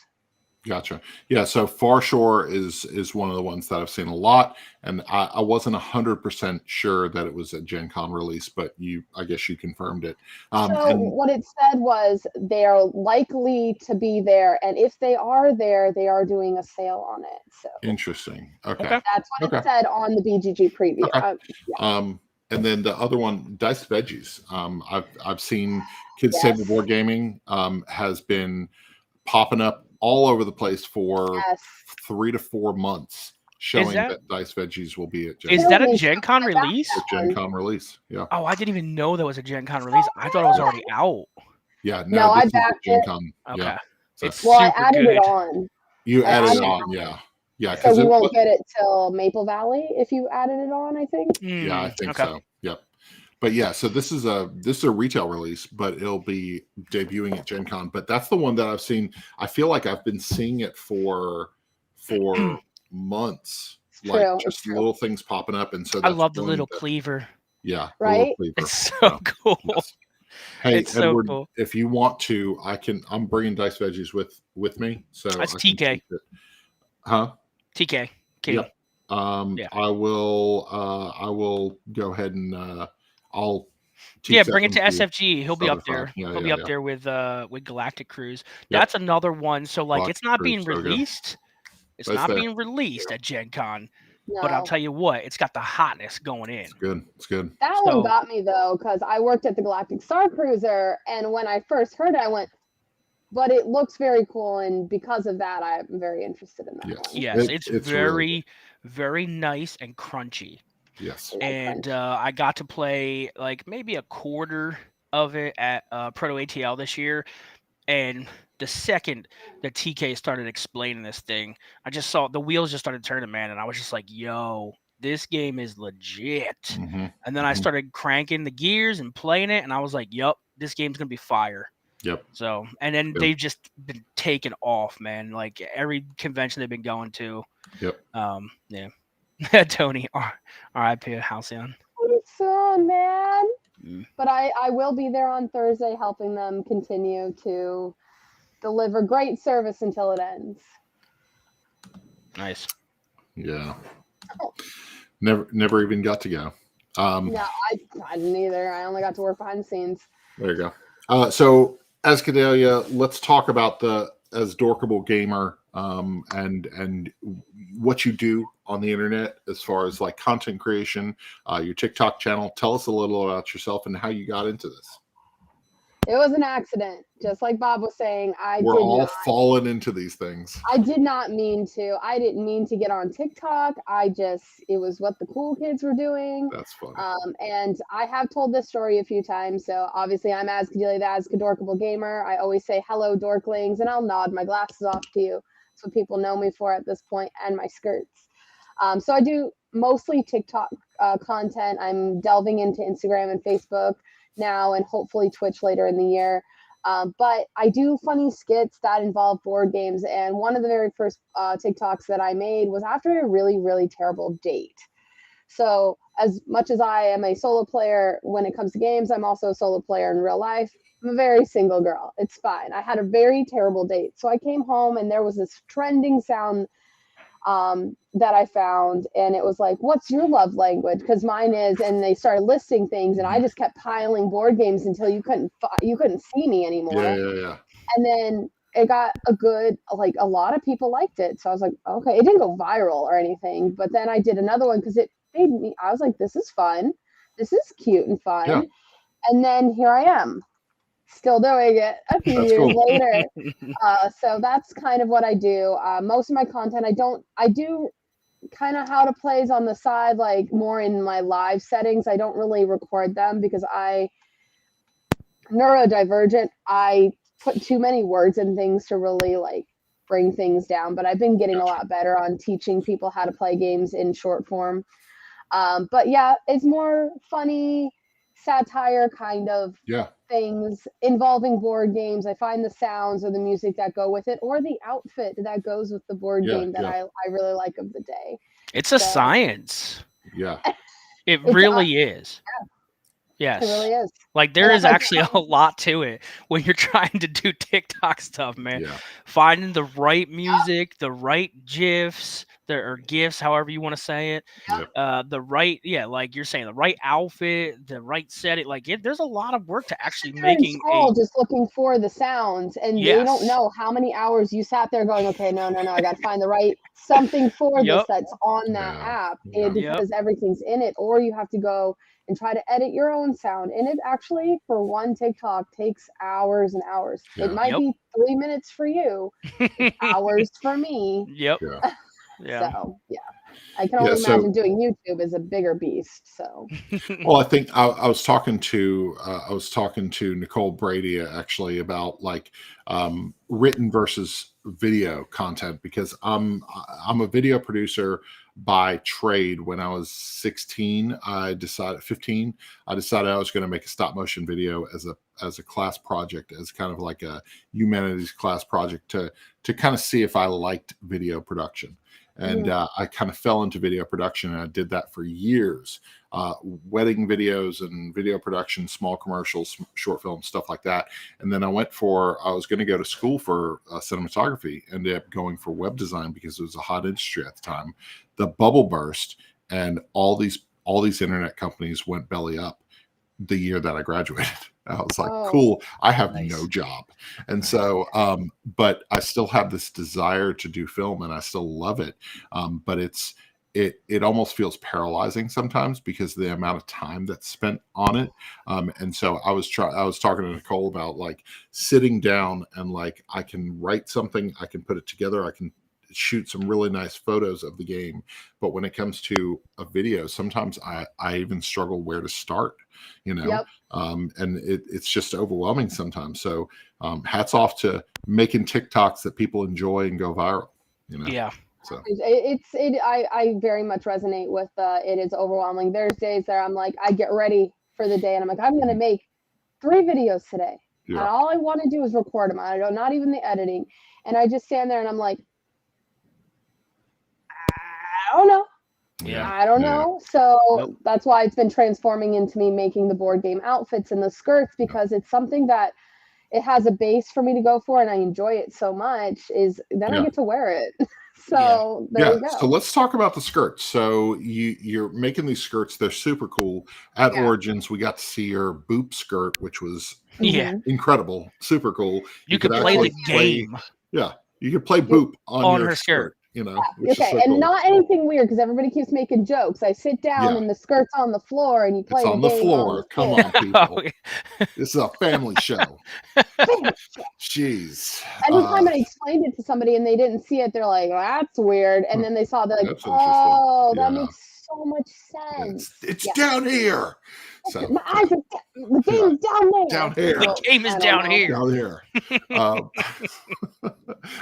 Gotcha. Yeah. So Far Shore is one of the ones that I've seen a lot, and I wasn't 100% sure that it was a Gen Con release, but I guess you confirmed it. So what it said was they are likely to be there, and if they are there, they are doing a sale on it. So interesting. Okay. That's what it said on the BGG preview. Okay. And then the other one, Dice Veggies. I've seen Kids Table Board Gaming has been popping up all over the place for 3 to 4 months, showing that Dice Veggies will be at Gen Con. Is that a Gen Con release? A Gen Con release, yeah. Oh, I didn't even know that was a Gen Con release. I thought it was already out. Yeah, no, I backed it. Okay. Yeah. It's I added it on. You added it on, yeah. Yeah, so we won't get it till Maple Valley if you added it on, I think. Yeah, I think so. Yep. But yeah, so this is a retail release, but it'll be debuting at Gen Con. But that's the one that I've seen. I feel like I've been seeing it for months. Just little things popping up. And so I love the little cleaver. Yeah. Right. It's so cool. Yes. Hey, it's Edward, so cool. If you want to, I'm bringing Dice Veggies with me. So that's TK. Huh? TK. Yep. I will go ahead and I'll bring it to SFG. He'll be up there. He'll be up there with Galactic Cruise. That's another one. So like Galactic it's not Cruise, being released. It's not being released at Gen Con. No. But I'll tell you what, it's got the hotness going in. It's good. That one got me though, because I worked at the Galactic Star Cruiser, and when I first heard it, I went, but it looks very cool, and because of that, I'm very interested in that one. Yes, it's very, really very nice and crunchy. Yes. And I got to play like maybe a quarter of it at Proto ATL this year, and the second that TK started explaining this thing, I just saw the wheels just started turning, man, and I was just like, "Yo, this game is legit." And then I started cranking the gears and playing it, and I was like, "Yup, this game's gonna be fire." Yep. So, and then Yep. they've just been taken off, man. Like every convention they've been going to. Yep. Yeah. Tony, R.I.P. Halcyon. Soon, man. Mm. But I will be there on Thursday helping them continue to deliver great service until it ends. Nice. Yeah. Never even got to go. Yeah, I didn't either. I only got to work behind the scenes. There you go. So Azkadelia, let's talk about the Azkadorkable Gamer and what you do on the internet as far as like content creation, your TikTok channel. Tell us a little about yourself and how you got into this. It was an accident, just like Bob was saying. We're all falling into these things. I did not mean to. I didn't mean to get on TikTok. It was what the cool kids were doing. That's funny. And I have told this story a few times. So obviously I'm Azkadelia, the Azkadorkable Gamer. I always say hello, dorklings, and I'll nod my glasses off to you. That's what people know me for at this point, and my skirts. So I do mostly TikTok content. I'm delving into Instagram and Facebook now, and hopefully Twitch later in the year. But I do funny skits that involve board games. And one of the very first TikToks that I made was after a really, really terrible date. So as much as I am a solo player when it comes to games, I'm also a solo player in real life. I'm a very single girl. It's fine. I had a very terrible date. So I came home and there was this trending sound that I found, and it was like, what's your love language? Because mine is, and they started listing things, and I just kept piling board games until you couldn't see me anymore. Yeah. And then it got a lot of people liked it. So I was like, okay, it didn't go viral or anything, but then I did another one because it made me, I was like, this is fun. This is cute and fun. Yeah. And then here I am, still doing it a few years later. So that's kind of what I do. Most of my content, I do kind of how to plays on the side, like more in my live settings. I don't really record them because neurodivergent. I put too many words and things to really like bring things down, but I've been getting a lot better on teaching people how to play games in short form. But yeah, it's more funny satire kind of things involving board games. I find the sounds or the music that go with it, or the outfit that goes with the board game that I really like of the day. It's a science. Yeah. It really is. Yes. It really is. Like there is actually a lot to it when you're trying to do TikTok stuff, man. Yeah. Finding the right music, the right GIFs, or GIFs, however you want to say it. The right, like you're saying, the right outfit, the right setting. Like there's a lot of work to actually making just looking for the sounds, and they don't know how many hours you sat there going, okay, no, I got to find the right something for this that's on that app, because everything's in it, or you have to go and try to edit your own sound. And it actually, for one TikTok, takes hours and hours. It might be 3 minutes for you, hours for me. So, I can only imagine doing YouTube is a bigger beast. So, well, I think I was talking to Nicole Brady actually about like written versus video content, because I'm a video producer by trade. When I was 15, I decided I was going to make a stop motion video as a class project, as kind of like a humanities class project to kind of see if I liked video production. And I kind of fell into video production, and I did that for years. Wedding videos and video production, small commercials, short films, stuff like that. And then I was going to go to school for cinematography, ended up going for web design because it was a hot industry at the time. The bubble burst, and all these internet companies went belly up the year that I graduated. I was like, cool, I have no job. And so, but I still have this desire to do film, and I still love it. But it almost feels paralyzing sometimes because of the amount of time that's spent on it. And so I was talking to Nicole about like sitting down and like, I can write something, I can put it together, I can shoot some really nice photos of the game. But when it comes to a video, sometimes I even struggle where to start, Yep. And it's just overwhelming sometimes. So hats off to making TikToks that people enjoy and go viral, Yeah. So I very much resonate with it is overwhelming. There's days that I'm like, I get ready for the day and I'm like, I'm going to make 3 videos today. Yeah. And all I want to do is record them. I don't, not even the editing. And I just stand there and I'm like, I don't know. Yeah. I don't know. So that's why it's been transforming into me making the board game outfits and the skirts, because it's something that it has a base for me to go for and I enjoy it so much, is then I get to wear it. So there you go. So let's talk about the skirts. So you're making these skirts. They're super cool. At Origins, we got to see your boop skirt, which was incredible, super cool. You could play the game. You could play boop on your her skirt. Which okay, is so and cool. not anything weird, because everybody keeps making jokes. I sit down and the skirt's on the floor and you play on the floor. Come on, people. This is a family show. Jeez. Anytime I explained it to somebody and they didn't see it, they're like, well, that's weird. And then they saw, they're like, oh, that makes so much sense. It's down here. So my eyes are the game's down there. Down here. The game is down here. Down here.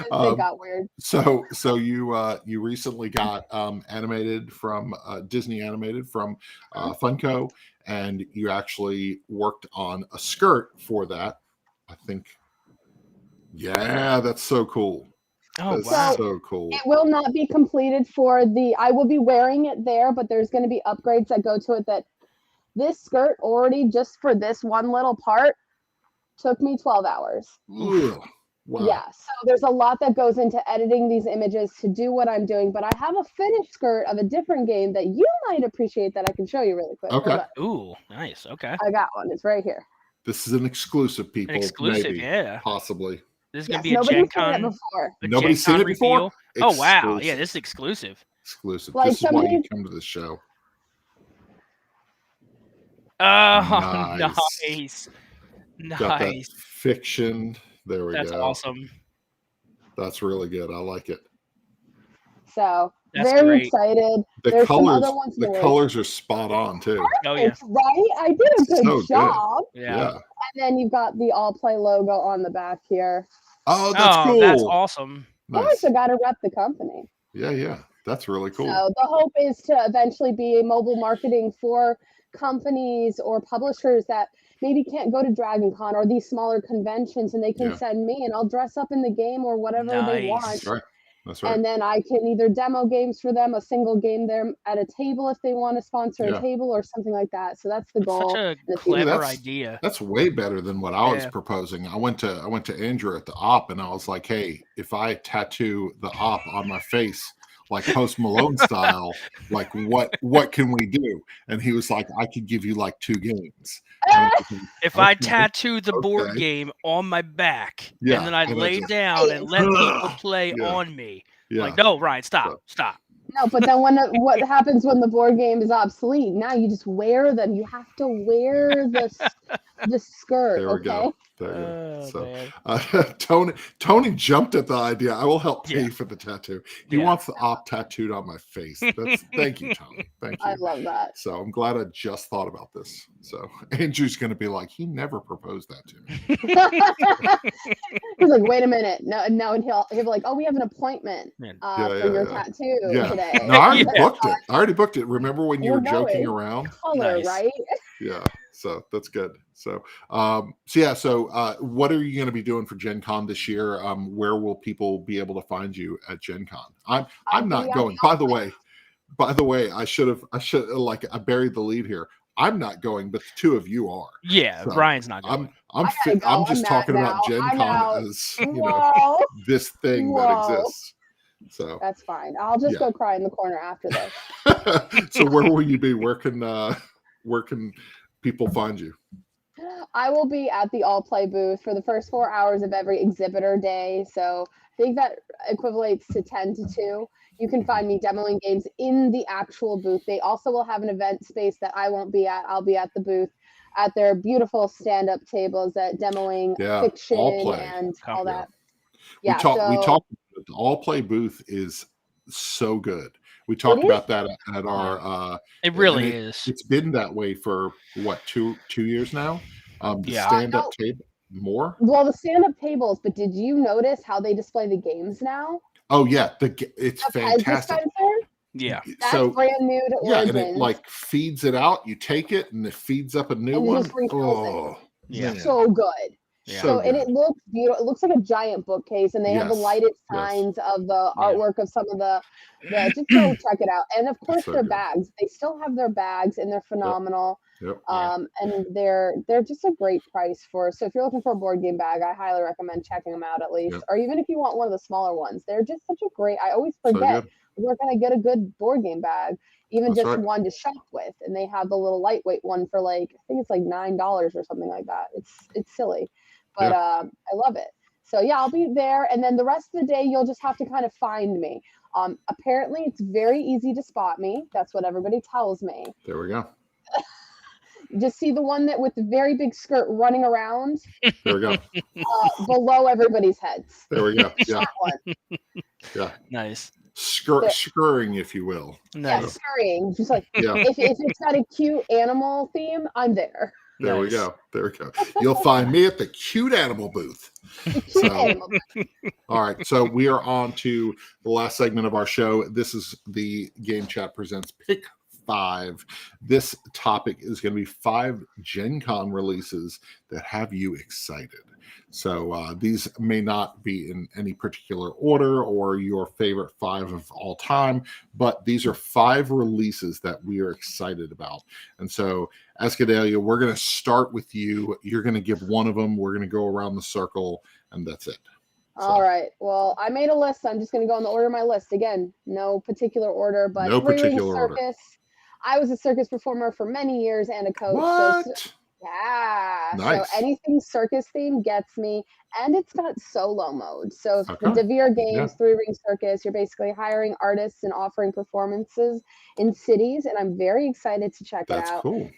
They got weird. So you recently got animated from Disney animated from Funko, and you actually worked on a skirt for that. I think. Yeah, that's so cool. Oh, that's wow. so cool. It will not be completed for I will be wearing it there, but there's going to be upgrades that go to it. That this skirt already, just for this one little part, took me 12 hours. Ugh. Wow. Yeah, so there's a lot that goes into editing these images to do what I'm doing, but I have a finished skirt of a different game that you might appreciate that I can show you really quick. Okay. Ooh, nice. Okay. I got one. It's right here. This is an exclusive, people. An exclusive, maybe, possibly. This is gonna be a Gen Con. Nobody's seen it before. Oh wow! Yeah, this is exclusive. Exclusive. Like this is why you come to the show. Oh, nice. Got that fiction. There we go. That's awesome. That's really good. I like it. So very excited. There's some other ones. The colors are spot on too. Oh yeah. Right? I did a good job. Good. Yeah. And then you've got the All Play logo on the back here. Oh, that's cool. That's awesome. Nice. Of course, I got to rep the company. Yeah. That's really cool. So the hope is to eventually be mobile marketing for companies or publishers that maybe can't go to Dragon Con or these smaller conventions, and they can send me and I'll dress up in the game or whatever they want. That's right. That's right. And then I can either demo games for them, a single game there at a table if they want to sponsor a table or something like that. So that's the goal. Such a clever idea. That's way better than what I was proposing. I went to Andrew at the op and I was like, hey, if I tattoo the op on my face like Post Malone style, like what can we do? And he was like, I could give you like 2 games. If I tattoo the board game on my back and then I lay down and let people play on me. Like, no, Ryan, stop. No, but then what happens when the board game is obsolete? Now you just wear them. You have to wear the skirt. There we go. There you go. So Tony jumped at the idea. I will help pay for the tattoo. He wants the op tattooed on my face. Thank you, Tony. Thank you. I love that. So I'm glad I just thought about this. So Andrew's going to be like, he never proposed that to me. He's like, wait a minute. No, and he'll be like, oh, we have an appointment for your tattoo today. No, I already booked it. Remember when you were joking around? Color, right? Yeah. So that's good. So, what are you going to be doing for Gen Con this year? Where will people be able to find you at Gen Con? I'm not going. By the way, I buried the lead here. I'm not going, but the 2 of you are. Yeah, so Brian's not going. I'm just talking about Gen Con as this thing that exists. So that's fine. I'll just go cry in the corner after this. So where will you be? Where can people find you? I will be at the All Play booth for the first 4 hours of every exhibitor day. So I think that equivalates to 10 to 2. You can find me demoing games in the actual booth. They also will have an event space that I won't be at. I'll be at the booth at their beautiful stand-up tables at demoing fiction and all that. We talked But the all play booth is so good. We talked about that at our it really is. It's been that way for what, two years now. The Yeah. stand-up table more. Well, the stand-up tables, but did you notice how they display the games now? Oh yeah, it's A Pez fantastic. dispenser? Yeah. That's So brand new to yeah, Origins. and it like feeds it out. You take it, and it feeds up a new And it one. just refills it. Oh, Yeah. man. So good. Yeah. So and good. it looks beautiful. It looks like a giant bookcase, and they have the Yes, lighted yes. signs of the Yeah. artwork of some of the just go check it out. And of course so their good. bags. They still have their bags and they're phenomenal. Yep. Yeah. And they're just a great price for. So if you're looking for a board game bag, I highly recommend checking them out at least. Yep. Or even if you want one of the smaller ones. They're just such a great, I always So forget good. where can I get a good board game bag? Even That's just right. one to shop with. And they have the little lightweight one for like, I think it's like $9 or something like that. It's silly. But I love it. So yeah, I'll be there. And then the rest of the day, you'll just have to kind of find me. Apparently, it's very easy to spot me. That's what everybody tells me. There we go. Just see the one that with the very big skirt running around. There we go. Below everybody's heads. There we go. Yeah. That one. Yeah. Nice. Scurrying, if you will. Yeah, Nice. scurrying. Just like Yeah. if it's got a cute animal theme, I'm there. There we Nice. go. There we go. You'll find me at the cute animal booth. Cute animal. All right. So we are on to the last segment of our show. This is the Game Chat Presents Pick 5. This topic is going to be 5 Gen Con releases that have you excited. So these may not be in any particular order or your favorite 5 of all time, but these are 5 releases that we are excited about. And so, Azkadelia, we're going to start with you. You're going to give one of them. We're going to go around the circle, and that's it. All right. Well, I made a list. I'm just going to go in the order of my list. Again, no particular order, but No Three Ring particular order. Circus. I was a circus performer for many years and a coach. What? So, yeah. Nice. So anything circus themed gets me. And it's got solo mode. So Okay. the DeVere Games, Yeah. Three Ring Circus, you're basically hiring artists and offering performances in cities. And I'm very excited to check That's it out. cool.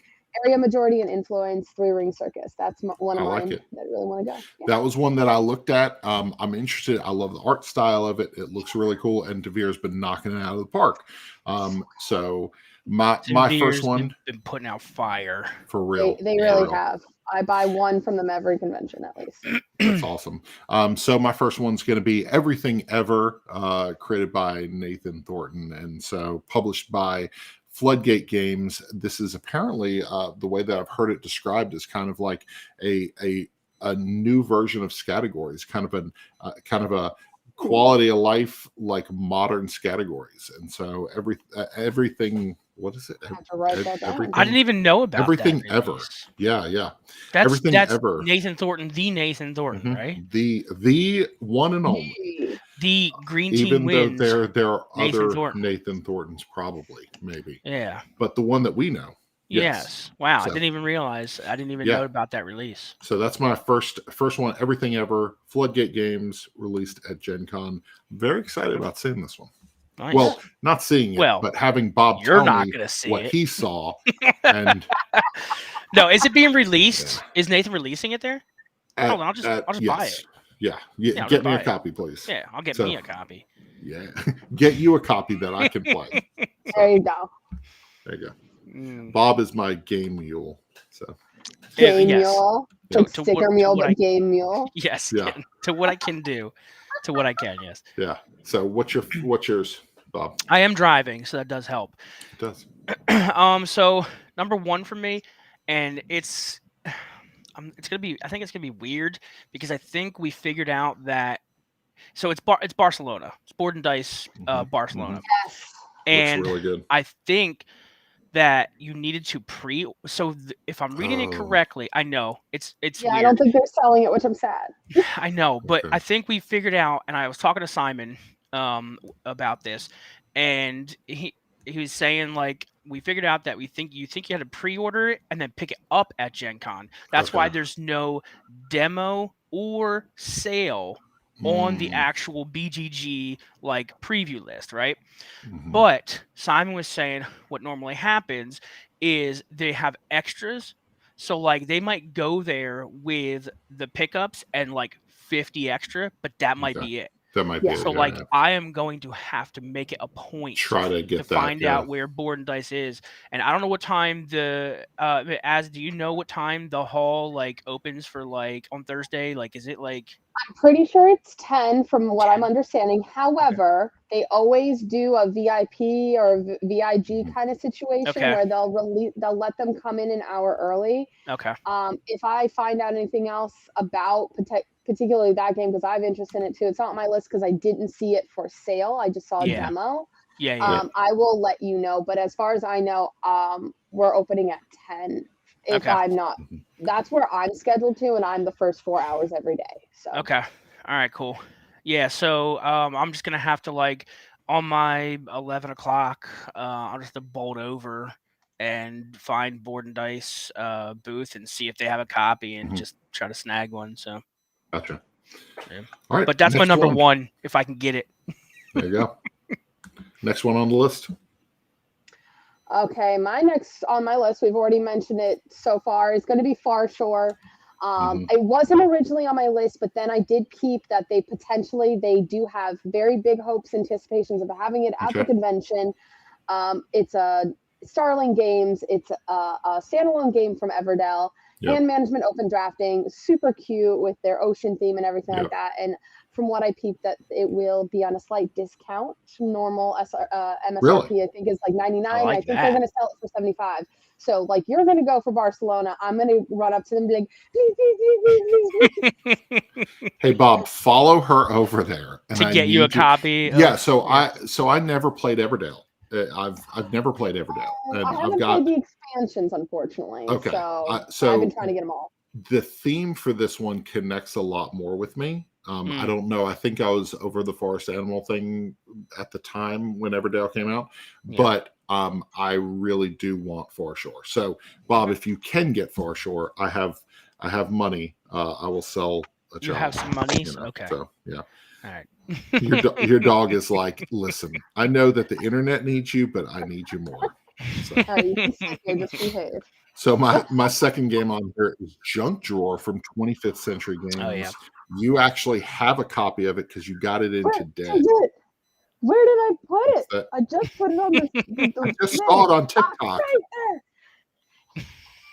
Area majority and influence, Three Ring Circus. That's one of I like mine it. that I really want to go. Yeah. That was one that I looked at. I'm interested. I love the art style of it. It looks really cool. And DeVere's been knocking it out of the park. So my first one, been putting out fire for real. They really have. I buy one from them every convention at least. That's awesome. So my first one's going to be Everything Ever, created by Nathan Thornton, and so published by Floodgate Games. This is apparently the way that I've heard it described is kind of like a new version of Categories, kind of a quality of life like modern Categories, and so everything. What is it? I have to write that down. I didn't even know about Everything that Ever. release. Yeah. That's Everything Ever. Nathan Thornton, the Nathan Thornton, Mhm. right? The one and only. The green team Even wins. though there are Nathan other Thornton. Nathan Thorntons, probably, maybe, Yeah. but the one that we know. Yes. Wow. So- I didn't even realize. I didn't even Yeah. know about that release. So that's my first one. Everything Ever, Floodgate Games, released at Gen Con. Very excited about seeing this one. Nice. Well, not seeing it, Well, but having Bob you're tell not me gonna see what it. he saw. And No, is it being released? Is Nathan releasing it there? Hold on, I'll just buy it. Yeah, Yeah, I'll get just me buy a it. copy, please. Yeah, I'll get So- me a copy. Yeah, get you a copy that I can play. There you go. There you go. Mm. Bob is my game mule. So Game Yes. mule. Yeah. Like To sticker what- to mule, what but I- game mule. Yes. Yeah. To what I can do. To what I can. Yes. yeah. So what's yours, Bob? I am driving, so that does help. It does. So number one for me, and it's gonna be. I think it's gonna be weird because I think we figured out that. So it's Barcelona. It's Board and Dice, Barcelona, Yes. and Looks really good. I think that you needed to So if I'm reading it Oh. correctly, I know it's Yeah, weird. I don't think they're selling it, which I'm sad. I know, but Okay. I think we figured out, and I was talking to Simon about this, and he was saying like we figured out that you think you had to pre-order it and then pick it up at Gen Con. That's why Okay. there's no demo or sale on the Mm, actual BGG like preview list, right? mhm. But Simon was saying what normally happens is they have extras. So like they might go there with the pickups and like 50 extra, but that might Okay. be it. That might Yeah. be it. So Yeah, like yeah. I am going to have to make it a point Try to get that. find Yeah. out where Board and Dice is. And I don't know what time do you know what time the hall like opens for like on Thursday? Like is it like I'm pretty sure it's 10 from what 10? I'm understanding. However, they always do a VIP or VIG kind of situation Okay. where they'll let them come in an hour early. Okay. If I find out anything else about particularly that game, because I have interest in it too, it's not on my list because I didn't see it for sale. I just saw a Yeah. demo. Yeah. I will let you know. But as far as I know, we're opening at 10. If Okay. I'm not, that's where I'm scheduled to, and I'm the first 4 hours every day. So Okay. All right, cool. Yeah, so I'm just gonna have to like on my 11 o'clock, I'll just have to bolt over and find Board and Dice booth and see if they have a copy and just try to snag one. So, Gotcha. yeah. All right. But that's my next number one. one if I can get it. There you go. Next one on the list. okay, my next on my list, we've already mentioned it so far, is going to be Far Shore. It wasn't originally on my list, but then I did peep that they do have very big hopes, anticipations of having it at the convention. It's a Starling Games. It's a standalone game from Everdell. Yep. Hand management, open drafting, super cute with their ocean theme and everything like that. And from what I peeped, that it will be on a slight discount. Normal MSRP, Really? I think, is like 99. I like I think they're going to sell it for 75. So, like, you're going to go for Barcelona. I'm going to run up to them and be like, please, please, please, please, please. Hey, Bob, follow her over there and To get you a copy. Yeah. So I never played Everdell. I've never played Everdell. And I haven't played the expansions, unfortunately. Okay. So I've been trying to get them all. The theme for this one connects a lot more with me. I don't know. I think I was over the forest animal thing at the time when Everdell came out, but I really do want Far Shore. So, Bob, if you can get Far Shore, I have money. I will sell a child. You have some money? Okay. So, yeah. All right. Your dog is like, listen, I know that the internet needs you, but I need you more. So, you can sit here, just behave. So my second game on here is Junk Drawer from 25th Century Games. Oh, yeah. You actually have a copy of it because you got it in today. Where did I put it? That? I just put it on the I just saw it on TikTok. Right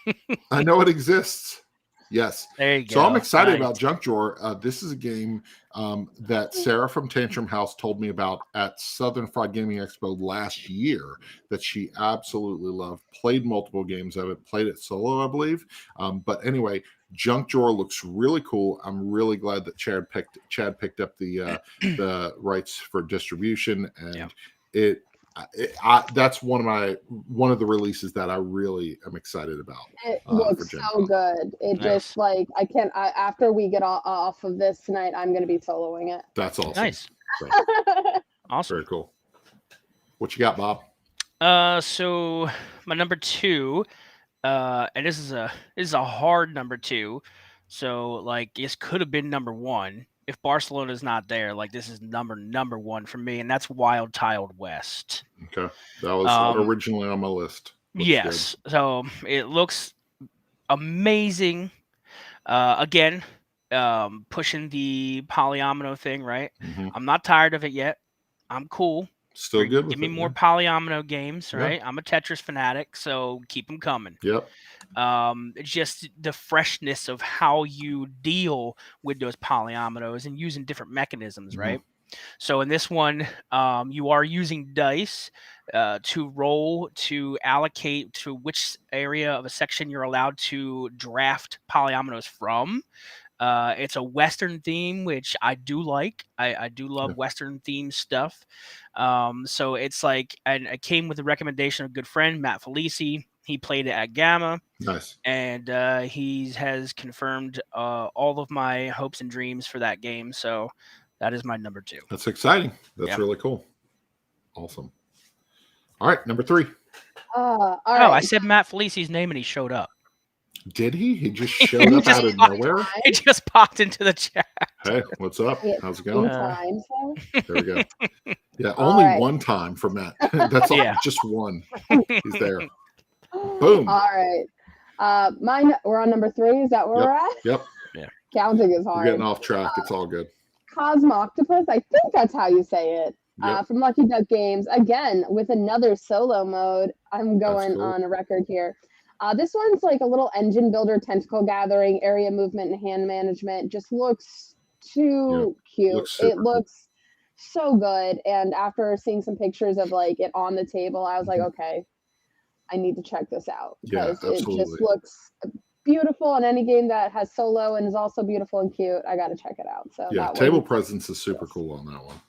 there. I know it exists. Yes. There you go. So I'm excited about Junk Drawer. This is a game that Sarah from Tantrum House told me about at Southern Fried Gaming Expo last year that she absolutely loved. Played multiple games of it. Played it solo, I believe. But anyway, Junk Drawer looks really cool. I'm really glad that Chad picked up the rights for distribution, and that's one of the releases that I really am excited about. It looks so good. It just like after we get off of this tonight, I'm going to be soloing it. That's awesome. Nice. So, awesome. Very cool. What you got, Bob? So my number two, and this is a hard number two. So like this could have been number one. If Barcelona's not there, like this is number one for me, and that's Wild Tiled West. Okay, that was originally on my list. Yes, so it looks amazing. Again, pushing the polyomino thing, right? I'm not tired of it yet. I'm cool. Still good. Give me more polyomino games, right? I'm a Tetris fanatic, so keep them coming. Yep. Just the freshness of how you deal with those polyominoes and using different mechanisms, right? So in this one, you are using dice to roll to allocate to which area of a section you're allowed to draft polyominoes from. It's a Western theme, which I do like. I do love Western themed stuff. So it's like, and it came with a recommendation of a good friend, Matt Felici. He played it at Gamma. Nice. And he has confirmed all of my hopes and dreams for that game. So that is my number two. That's exciting. That's really cool. Awesome. All right, number three. All right. I said Matt Felici's name and he showed up. Did he? He just showed up out of nowhere? He just popped into the chat. Hey, what's up? How's it going? There we go. Yeah, only one time for Matt. That's all. Just one. He's there. Boom. All right. We're on number three. Is that where we're at? Yep. Yeah. Counting is hard. We're getting off track. It's all good. Cosmoctopus, I think that's how you say it. Yep. From Lucky Duck Games, again with another solo mode. I'm going cool. on a record here. This one's like a little engine builder, tentacle gathering, area movement, and hand management. Just looks too cute. It looks so good. And after seeing some pictures of like it on the table, I was like, okay, I need to check this out because it just looks beautiful. And any game that has solo and is also beautiful and cute, I got to check it out. So yeah, table presence is super cool on that one.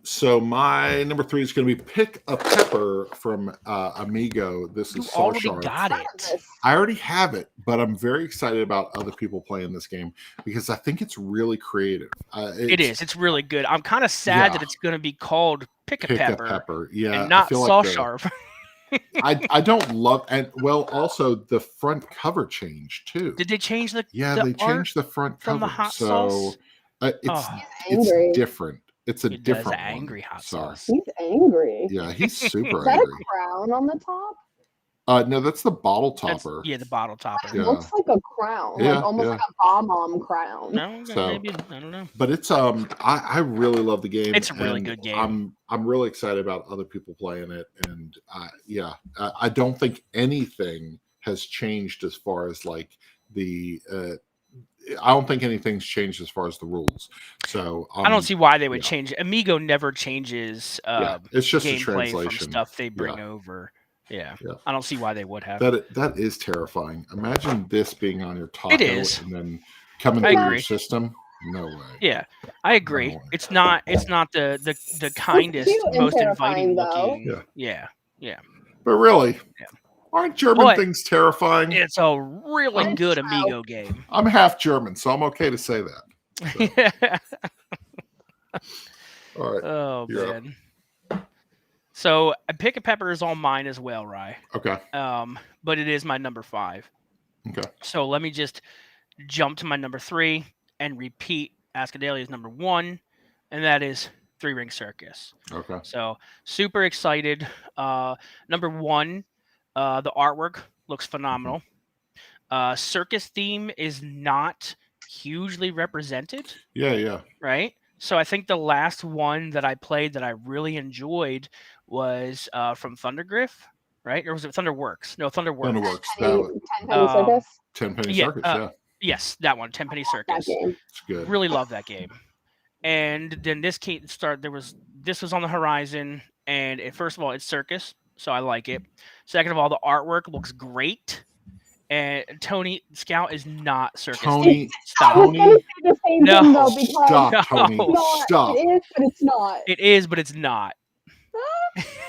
So my number 3 is going to be Pick a Pepper from Amigo. This is Soul Shard. Got it. I already have it, but I'm very excited about other people playing this game because I think it's really creative. It is. It's really good. I'm kind of sad that it's going to be called Pick a Pepper. Yeah, and not Soul Shard. I don't love, and well, also the front cover changed too. Did they change the? Yeah, they changed the front cover from the hot sauce. It's different. It's a different angry hot sauce. He's angry. Yeah, he's super Is that angry. a crown on the top? No, that's the bottle topper. The bottle topper. It looks like a crown, like almost like a bomb crown. No, maybe I don't know. But it's I really love the game. It's a really good game. I'm really excited about other people playing it, and I don't think anything has changed as far as like the. I don't think anything's changed as far as the rules. So I don't see why they would change. Amigo never changes. It's just gameplay a translation from stuff they bring over. Yeah, I don't see why they would have. That is terrifying. Imagine this being on your taco and then coming to your system. No way. Yeah, I agree. No it's not the kindest, most inviting looking. Yeah. But really, aren't German things terrifying? It's a really good Amigo game. I'm half German, so I'm okay to say that. So. All right. Oh man. So Pick a Pepper is on mine as well, Rye. Okay. But it is my number 5. Okay. So let me just jump to my number 3 and repeat Azkadelia's number 1, and that is Three Ring Circus. Okay. So super excited. Number 1, the artwork looks phenomenal. Circus theme is not hugely represented. Yeah. Right? So I think the last one that I played that I really enjoyed was from Thundergriff, right? Or was it Thunderworks? No, Thunderworks. Tenpenny Circus? Tenpenny Circus, yeah. Yes, that one, Tenpenny Circus. That game. It's good. Really love that game. And then this was on the horizon, and first of all, it's circus, so I like it. Second of all, the artwork looks great. And Tony Scout is not circus. Tony, stop. No, stop, Tony. Stop. It is, but it's not. It is, but it's not.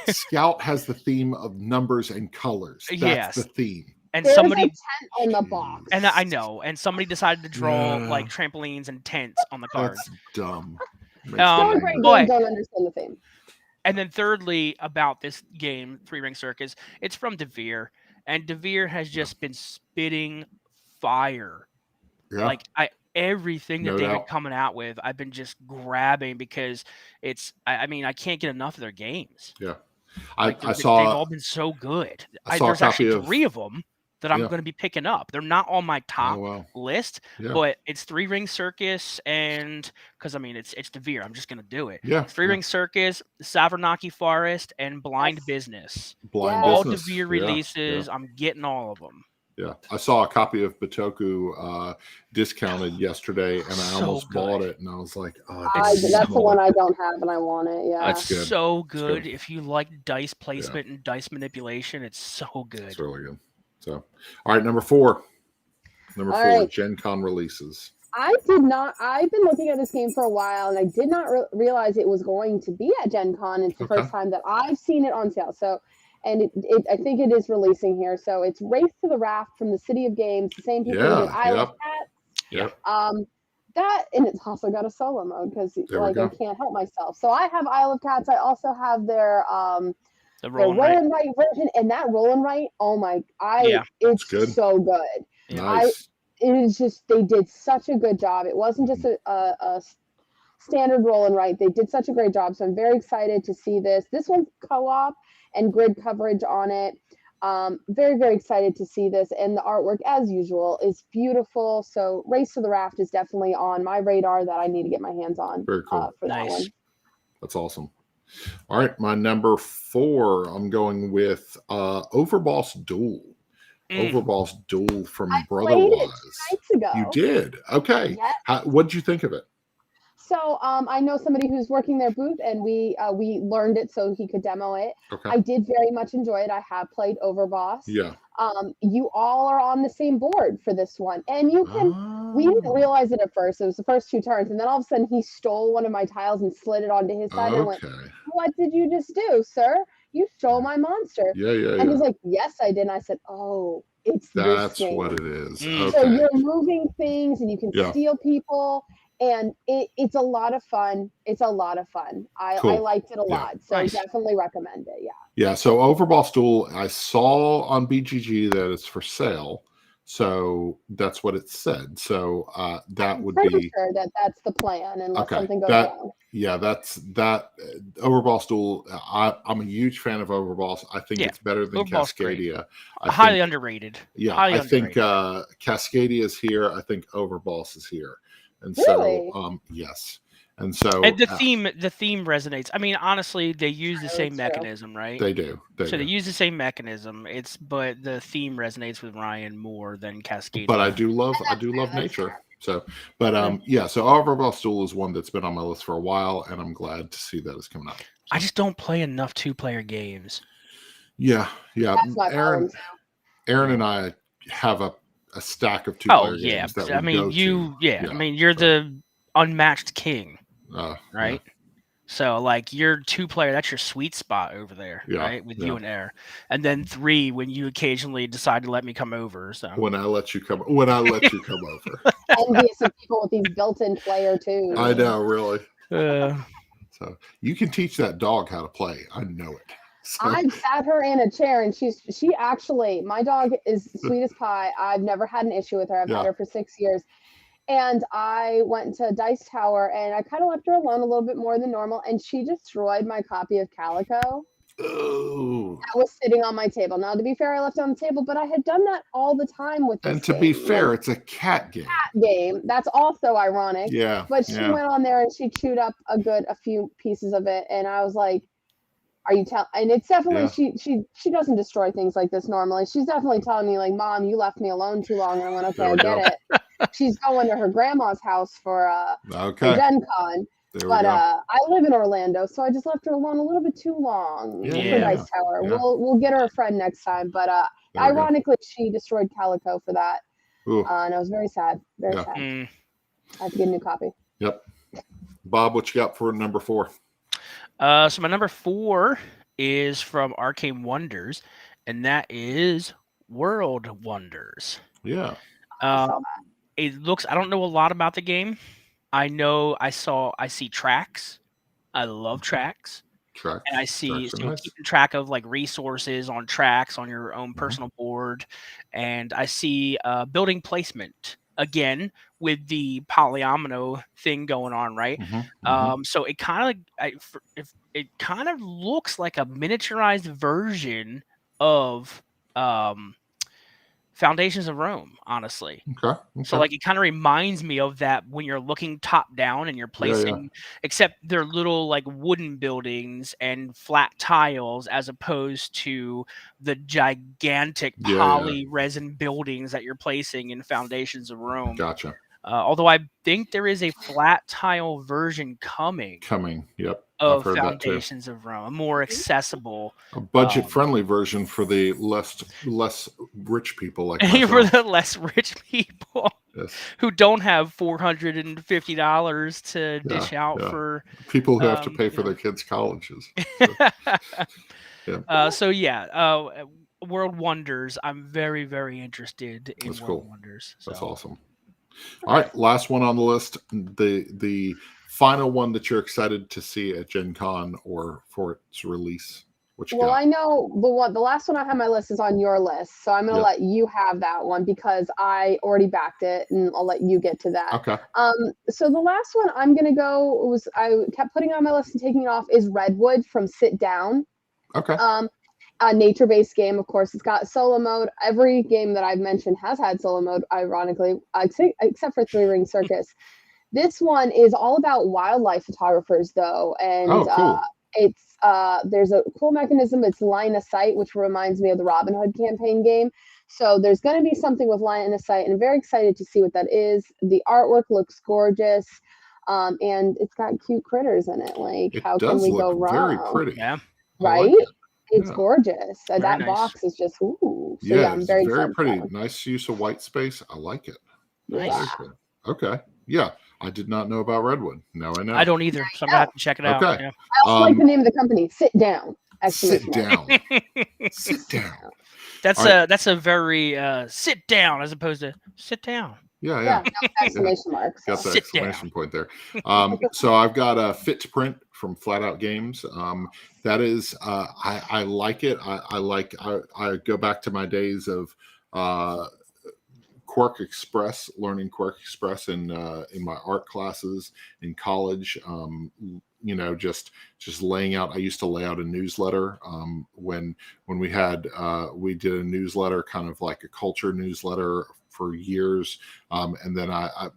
Scout has the theme of numbers and colors. That's the theme. And there's somebody a tent on the box. And I know. And somebody decided to draw like trampolines and tents on the cards. That's dumb. Don't understand the theme. And then thirdly, about this game, Three Ring Circus, it's from DeVere. And DeVere has just been spitting fire. Yeah. Like everything that they've been coming out with, I've been just grabbing because it's. I mean, I can't get enough of their games. Yeah, I saw. They've all been so good. There's actually 3 of them that I'm going to be picking up. They're not on my top list, but it's Three Ring Circus, and because I mean it's DeVere, I'm just going to do it. Yeah, Three Ring Circus, Savernaki Forest, and Blind Business. All DeVere releases. I'm getting all of them. Yeah, I saw a copy of Bitoku discounted yesterday, and I almost bought it, and I was like, "Oh, that's the one I don't have, and I want it." Yeah, it's good. So good. If you like dice placement and dice manipulation, it's so good. It's really good. So, all right, number 4. Gen Con releases. I've been looking at this game for a while, and I did not realize it was going to be at Gen Con. It's the first time that I've seen it on sale. So. And I think it is releasing here. So it's Race to the Raft from the City of Games. The same people who did Isle of Cats. Yep. And it's also got a solo mode because I can't help myself. So I have Isle of Cats. I also have their roll and write version, and that roll and write. Oh my! It's good. So good. Nice. It is just they did such a good job. It wasn't just a standard roll and write. They did such a great job. So I'm very excited to see this. This one's co-op and grid coverage on it. Very, very excited to see this, and the artwork, as usual, is beautiful. So Race to the Raft is definitely on my radar that I need to get my hands on. Very cool. For that one. That's awesome. All right, my number 4, I'm going with Overboss Duel. Overboss Duel from Brotherwise. 2 nights ago. You did? Okay. Yes. What did you think of it? So I know somebody who's working their booth, and we learned it so he could demo it. Okay. I did very much enjoy it. I have played Overboss. Yeah. You all are on the same board for this one, and you can. We didn't realize it at first. It was the first 2 turns, and then all of a sudden he stole one of my tiles and slid it onto his side. And I went, "What did you just do, sir? You stole my monster." Yeah. And he's like, "Yes, I did." And I said, "Oh, it's that's this game." what it is. So you're moving things, and you can steal people. And it's a lot of fun. It's a lot of fun. I liked it a lot. So definitely recommend it. Yeah. Yeah. So Overboss Duel, I saw on BGG that it's for sale. So that's what it said. So that would be sure that's the plan, unless something goes wrong. Yeah, that's that. Overboss Duel. I'm a huge fan of Overboss. I think it's better than Overboss Cascadia. Highly underrated. Yeah, highly think Cascadia is here. I think Overboss is here. And really? so, yes. And so the theme resonates. I mean, honestly, they use the same mechanism, right? They do. They use the same mechanism. But the theme resonates with Ryan more than Cascadia. But I do love nature. So, but so Overboss Duel is one that's been on my list for a while, and I'm glad to see that it's coming out. So. I just don't play enough 2-player games. Yeah. Aaron and I have a stack of 2-player games. That I mean, I mean, you're the unmatched king, right? Yeah. So, like, you're 2-player. That's your sweet spot over there, right? With you and Air, and then 3 when you occasionally decide to let me come over. So when I let you come over, envious of people with these built-in player too. I know, really. So you can teach that dog how to play. I know it. So. I've sat her in a chair, and she actually, my dog is sweet as pie. I've never had an issue with her. I've had her for 6 years. And I went to Dice Tower, and I kind of left her alone a little bit more than normal, and she destroyed my copy of Calico. Oh. That was sitting on my table. Now, to be fair, I left it on the table, but I had done that all the time with this And to game. be fair, it's a cat game. That's also ironic. Yeah. But she went on there, and she chewed up a few pieces of it, and I was like, are you telling? And it's definitely she doesn't destroy things like this normally. She's definitely telling me, like, "Mom, you left me alone too long." And I went, "Okay, I get it." She's going to her grandma's house for Gen Con. But I live in Orlando, so I just left her alone a little bit too long for Dice Tower. Yeah. We'll get her a friend next time. But ironically, she destroyed Calico for that, and I was very sad. Very sad. I have to get a new copy. Yep. Bob, what you got for number 4? So my number 4 is from Arcane Wonders, and that is World Wonders. Yeah. It looks. I don't know a lot about the game. I know. I see tracks. I love tracks. Tracks. And I see keeping track of like resources on tracks on your own personal board, and I see building placement again with the polyomino thing going on, right? So it kind of looks like a miniaturized version of Foundations of Rome, honestly. Okay. So like it kind of reminds me of that when you're looking top down and you're placing, except they're little like wooden buildings and flat tiles as opposed to the gigantic poly resin buildings that you're placing in Foundations of Rome. Gotcha. Although I think there is a flat tile version coming. Yep. Of Foundations of Rome, a more accessible, a budget-friendly version for the less rich people like myself. For the less rich people who don't have $450 to dish out for people who have to pay for their kids' colleges. So, World Wonders. I'm very, very interested in World Wonders. So. That's awesome. All right, last one on the list. The final one that you're excited to see at Gen Con or for its release. Well, I know the last one I have on my list is on your list, so I'm going to let you have that one because I already backed it, and I'll let you get to that. Okay. So the last one I'm going to go I kept putting it on my list and taking it off is Redwood from Sit Down. Okay. A nature-based game, of course. It's got solo mode. Every game that I've mentioned has had solo mode, ironically, except for Three Ring Circus. This one is all about wildlife photographers, though, and cool. it's there's a cool mechanism. It's line of sight, which reminds me of the Robin Hood campaign game. So there's going to be something with line of sight, and I'm very excited to see what that is. The artwork looks gorgeous, and it's got cute critters in it. Like, how can we go wrong? Very pretty. Yeah. Right? Like it's gorgeous. That nice. box is just ooh. So, yeah, I'm it's very pretty. Nice use of white space. I like it. Nice. Yeah. Cool. Okay. Yeah. I did not know about Redwood. Now I know. I don't either, so I'm gonna have to check it out. Okay. Yeah. I also like the name of the company. Sit down. Sit down. Sit down. That's a very sit down as opposed to sit down. Yeah. No exclamation marks. Got the Sit exclamation point there. So I've got a Fit to Print from Flat Out Games. That is, I like it. I go back to my days of Quark Express, learning Quark Express in my art classes in college. Just laying out. I used to lay out a newsletter when we did a newsletter, kind of like a culture newsletter for years. And then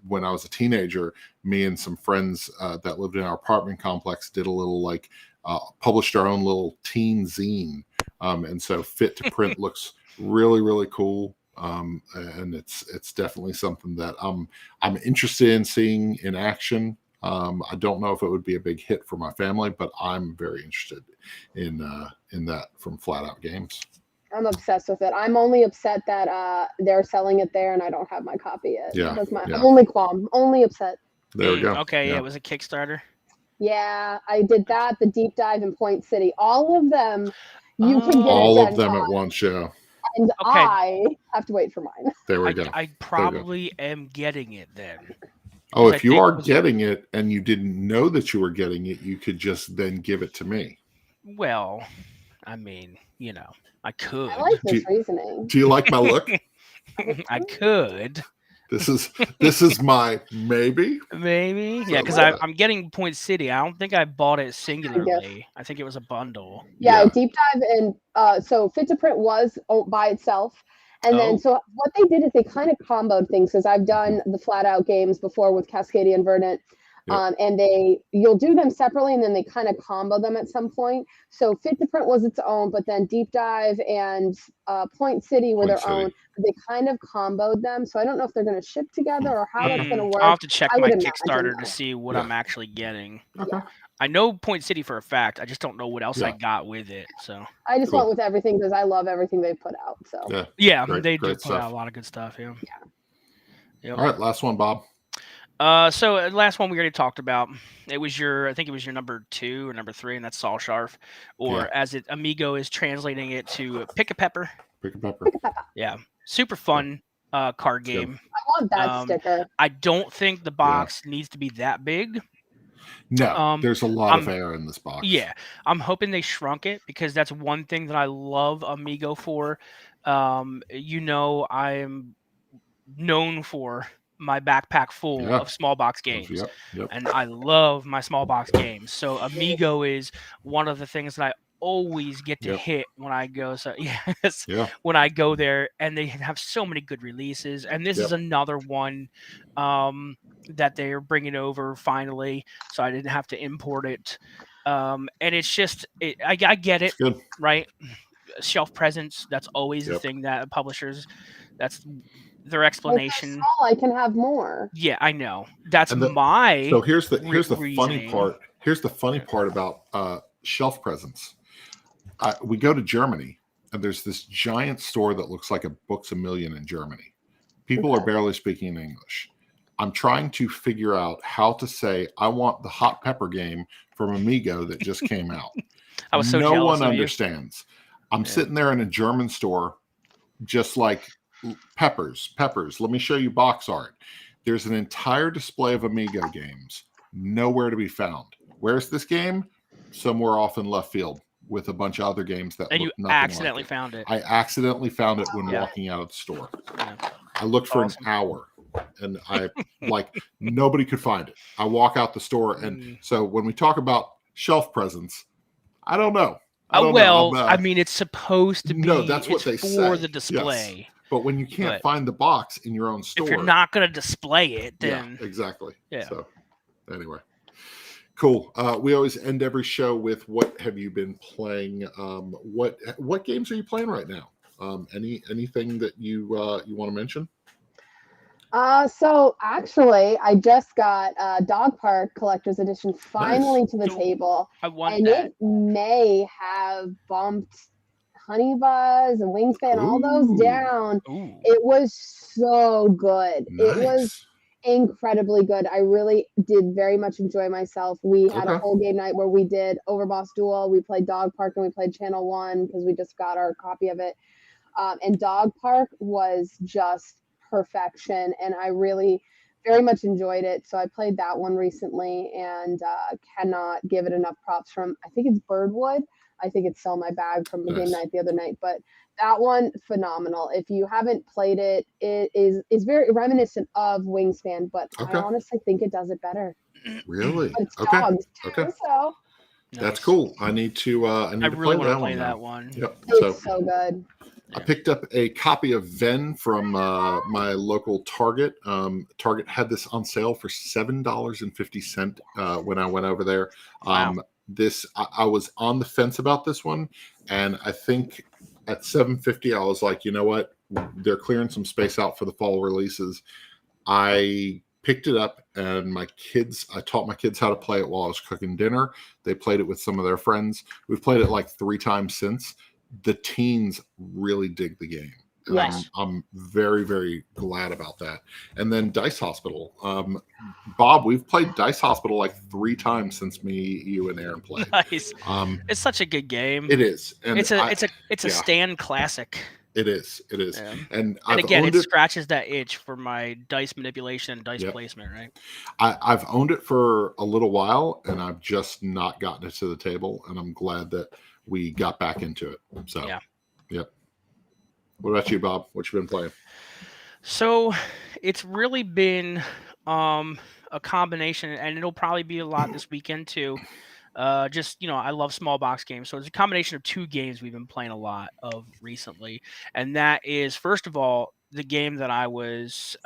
when I was a teenager, me and some friends that lived in our apartment complex did a little published our own little teen zine. And so Fit to Print looks really, really cool. And it's definitely something that I'm interested in seeing in action. I don't know if it would be a big hit for my family, but I'm very interested in that from Flat Out Games. I'm obsessed with it. I'm only upset that they're selling it there and I don't have my copy yet. Yeah, That's my only qualm. Only upset. There we go. Okay, yeah. It was a Kickstarter. Yeah, I did that. The deep dive in Point City. All of them, you can get all at of them at once. Yeah. And Okay. I have to wait for mine. There we go. I probably am getting it then. Oh, if I you think are it was- getting it and you didn't know that you were getting it, you could just then give it to me. Well, I mean, I could. I like this reasoning. Do you like my look? I could. This is my maybe. Maybe. Yeah, because Yeah. I'm getting Point City. I don't think I bought it singularly. I think it was a bundle. Yeah, Yeah. deep dive in so Fit to Print was by itself. And then so what they did is they kind of comboed things, because I've done the Flat Out games before with Cascadia and Verdant. Yep. And you'll do them separately and then they kind of combo them at some point. So Fit to Print was its own, but then Deep Dive and Point City were their own. But they kind of comboed them. So I don't know if they're going to ship together or how that's going to work. I'll have to check I my would imagine Kickstarter so. to see what I'm actually getting. Okay. I know Point City for a fact. I just don't know what else I Yeah. got with it. So I just Cool. went with everything because I love everything they put out. So yeah, Great- they do great put stuff. out a lot of good stuff. Yeah. Yep. All right, last one, Bob. So last one we already talked about. I think it was your number 2 or number 3, and that's Saul Sharf, or as Amigo is translating it to Pick a Pepper. Pick a pepper. Yeah, super fun card game. I want that sticker. I don't think the box needs to be that big. No, there's a lot of air in this box. Yeah, I'm hoping they shrunk it, because that's one thing that I love Amigo for. I am known for my backpack full of small box games. Yep. And I love my small box games. So Amigo is one of the things that I always get to hit when I go. So when I go there, and they have so many good releases. And this is another one that they're bringing over finally, so I didn't have to import it. And it's just, I get it, right? Shelf presence, that's always the thing that publishers, that's their explanation. Well, if I can have more. Yeah, I know. That's So here's the funny part. Here's the funny part about shelf presence. We go to Germany, and there's this giant store that looks like a Books A Million in Germany. People are barely speaking English. I'm trying to figure out how to say, I want the hot pepper game from Amigo that just came out. I was so no jealous one of you. understands. I'm sitting there in a German store, just like peppers. Let me show you box art. There's an entire display of Amigo games, nowhere to be found. Where's this game? Somewhere off in left field with a bunch of other games that and you accidentally found it. I accidentally found it when walking out of the store. I looked for an hour, and I nobody could find it. I walk out the store, and so when we talk about shelf presence, I don't know. I don't well, know. I mean, it's supposed to be. No, that's what they for say. the display. Yes. But when you can't But find the box in your own store, if you're not going to display it, then yeah, exactly. Yeah. So anyway, cool. We always end every show with what have you been playing? What games are you playing right now? Anything that you want to mention? So actually, I just got Dog Park Collector's Edition finally to the Ooh, table, I want and that. it may have bumped Honey Buzz and Wingspan, all those down. Ooh. It was so good. It was Nice. incredibly good. I really did very much enjoy myself. We had a Okay. whole game night where we did Overboss Duel, we played Dog Park, and we played Channel 1 because we just got our copy of it. And Dog Park was just perfection, and I really very much enjoyed it. So I played that one recently, and cannot give it enough props from, I think it's Birdwood. I think it's still in my bag from the game night the other night, but that one, phenomenal. If you haven't played it, it is very reminiscent of Wingspan, but I honestly think it does it better. Really? But it's dogs too, so that's cool. I need to really play want to play that one. one. Yep. It's so good. I picked up a copy of Ven from my local Target. Target had this on sale for $7.50 when I went over there. Wow. I was on the fence about this one, and I think at $7.50 I was like, you know what? They're clearing some space out for the fall releases. I picked it up, and I taught my kids how to play it while I was cooking dinner. They played it with some of their friends. We've played it like 3 times since. The teens really dig the game. And Yes. I'm very, very glad about that. And then Dice Hospital. Bob, we've played Dice Hospital like 3 times since you and Aaron played. Nice. It's such a good game. It is. And it's a stand classic. It is. Yeah. And again, it scratches that itch for my dice manipulation and dice placement, right? I've owned it for a little while, and I've just not gotten it to the table, and I'm glad that we got back into it. So, yep. What about you, Bob? What you been playing? So, it's really been a combination, and it'll probably be a lot this weekend too. Just, I love small box games. So it's a combination of 2 games we've been playing a lot of recently. And that is, first of all, the game that I was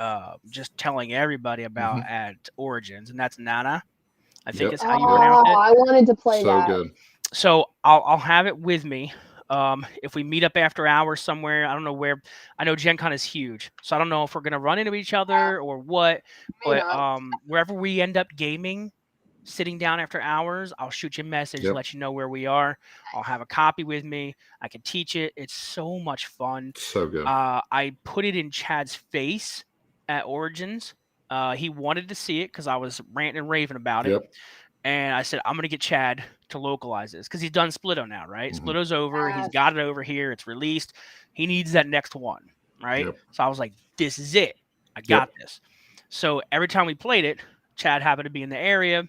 just telling everybody about at Origins, and that's Nana. I think is how you pronounce it. I wanted to play that. So good. So I'll have it with me. If we meet up after hours somewhere, I don't know where. I know Gen Con is huge, so I don't know if we're gonna run into each other or what. But wherever we end up gaming, sitting down after hours, I'll shoot you a message, let you know where we are. I'll have a copy with me. I can teach it. It's so much fun. So good. I put it in Chad's face at Origins. He wanted to see it because I was ranting and raving about it. And I said, I'm going to get Chad to localize this because he's done Splitto now, right? Splitto's over. He's got it over here. It's released. He needs that next one, right? So I was like, this is it. I got this. So every time we played it, Chad happened to be in the area.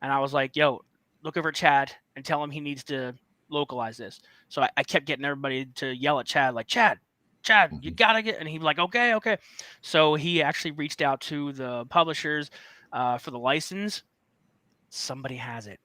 And I was like, yo, look over at Chad and tell him he needs to localize this. So I kept getting everybody to yell at Chad, like, Chad, you got to get. And he was like, okay. So he actually reached out to the publishers for the license. Somebody has it.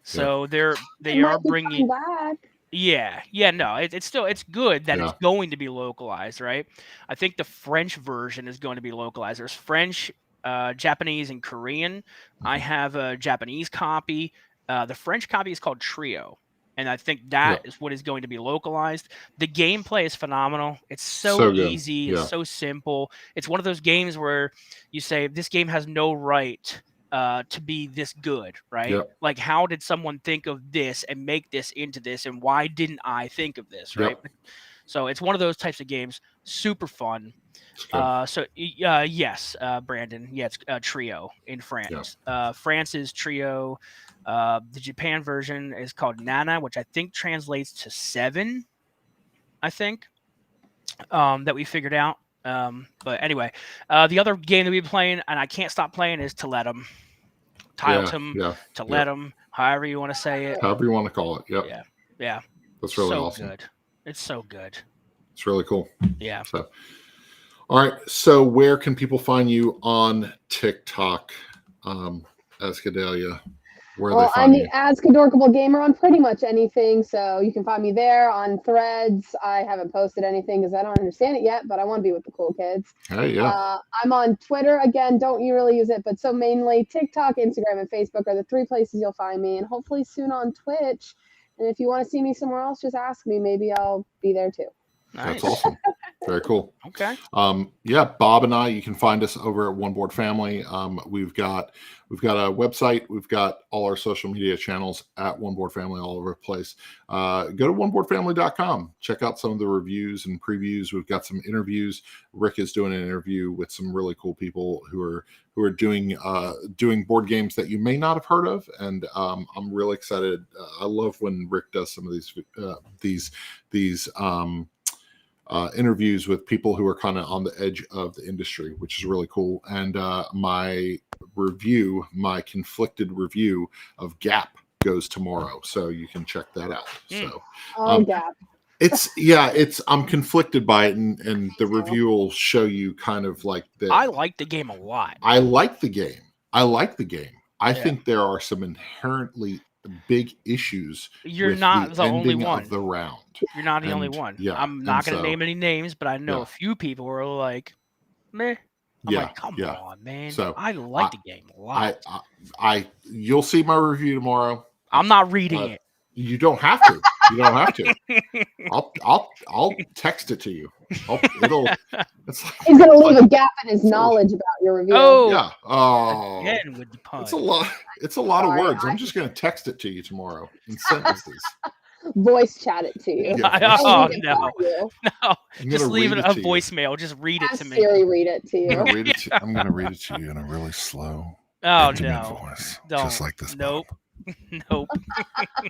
So they are bringing back. It's good that it's going to be localized, right? I think the French version is going to be localized. There's French, Japanese, and Korean. I have a Japanese copy. The French copy is called Trio, and I think that is what is going to be localized. The gameplay is phenomenal. It's so easy. It's so simple. It's one of those games where you say this game has no right to be this good, right? Like, how did someone think of this and make this into this, and why didn't I think of this, right? So it's one of those types of games. Super fun. Yes, Brandon. Yeah, it's Trio in France. France is Trio. The Japan version is called Nana, which I think translates to 7. I think that we figured out. But anyway, the other game that we've been playing, and I can't stop playing, is To Let 'Em. To Let 'Em, however you want to say it. However you want to call it. Yeah. That's really so awesome. Good. It's so good. It's really cool. Yeah. So, all right. So where can people find you on TikTok, Azkadelia? Where Well, they I'm find the you. Azkadorkable Gamer on pretty much anything, so you can find me there on Threads. I haven't posted anything because I don't understand it yet, but I want to be with the cool kids. Hey, yeah. I'm on Twitter again. Don't you really use it, but so mainly TikTok, Instagram, and Facebook are the 3 places you'll find me, and hopefully soon on Twitch. And if you want to see me somewhere else, just ask me. Maybe I'll be there too. Nice. That's awesome. Very cool. Okay. Yeah, Bob and I, you can find us over at One Board Family. We've got a website. We've got all our social media channels at One Board Family all over the place. Go to oneboardfamily.com. Check out some of the reviews and previews. We've got some interviews. Rick is doing an interview with some really cool people who are doing board games that you may not have heard of, and I'm really excited. I love when Rick does some of these interviews with people who are kind of on the edge of the industry, which is really cool. And my conflicted review of Gap goes tomorrow, so you can check that out. So Gap. I'm conflicted by it, and the review will show you kind of like that. I like the game a lot. I like the game. I think there are some inherently big issues. You're with not the only ending one of the round. You're not the only one. Yeah, I'm not going to name any names, but I know a few people who are like, meh. I'm like, come on, man. So I like the game a lot. You'll see my review tomorrow. I'm not reading it. You don't have to. You don't have to. I'll text it to you. He's gonna leave a gap in his knowledge about your review. Oh, yeah. Oh, again with the pun. It's a lot. It's a lot of words. I'm just gonna text it to you tomorrow in sentences. Voice chat it to you. Yeah, oh no! Just leave it a voicemail. You. Just read it to me. Siri read it to you. I'm gonna read it to you in a really slow, intimate voice, don't. just like this. Nope. Nope.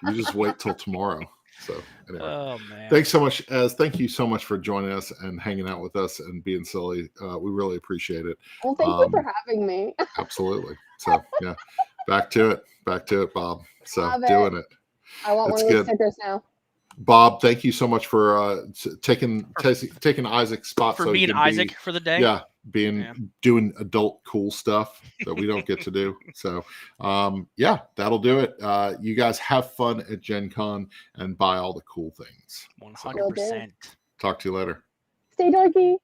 You just wait till tomorrow. So anyway, oh man! Thanks so much, Ez. Thank you so much for joining us and hanging out with us and being silly. We really appreciate it. Well, thank you for having me. Absolutely. So yeah, back to it, Bob. So doing it. I want one of these stickers now. Bob, thank you so much for taking Isaac's spot for being Isaac for the day. Yeah, doing adult cool stuff that we don't get to do. So that'll do it. You guys have fun at Gen Con and buy all the cool things. 100%. Talk to you later. Stay dorky.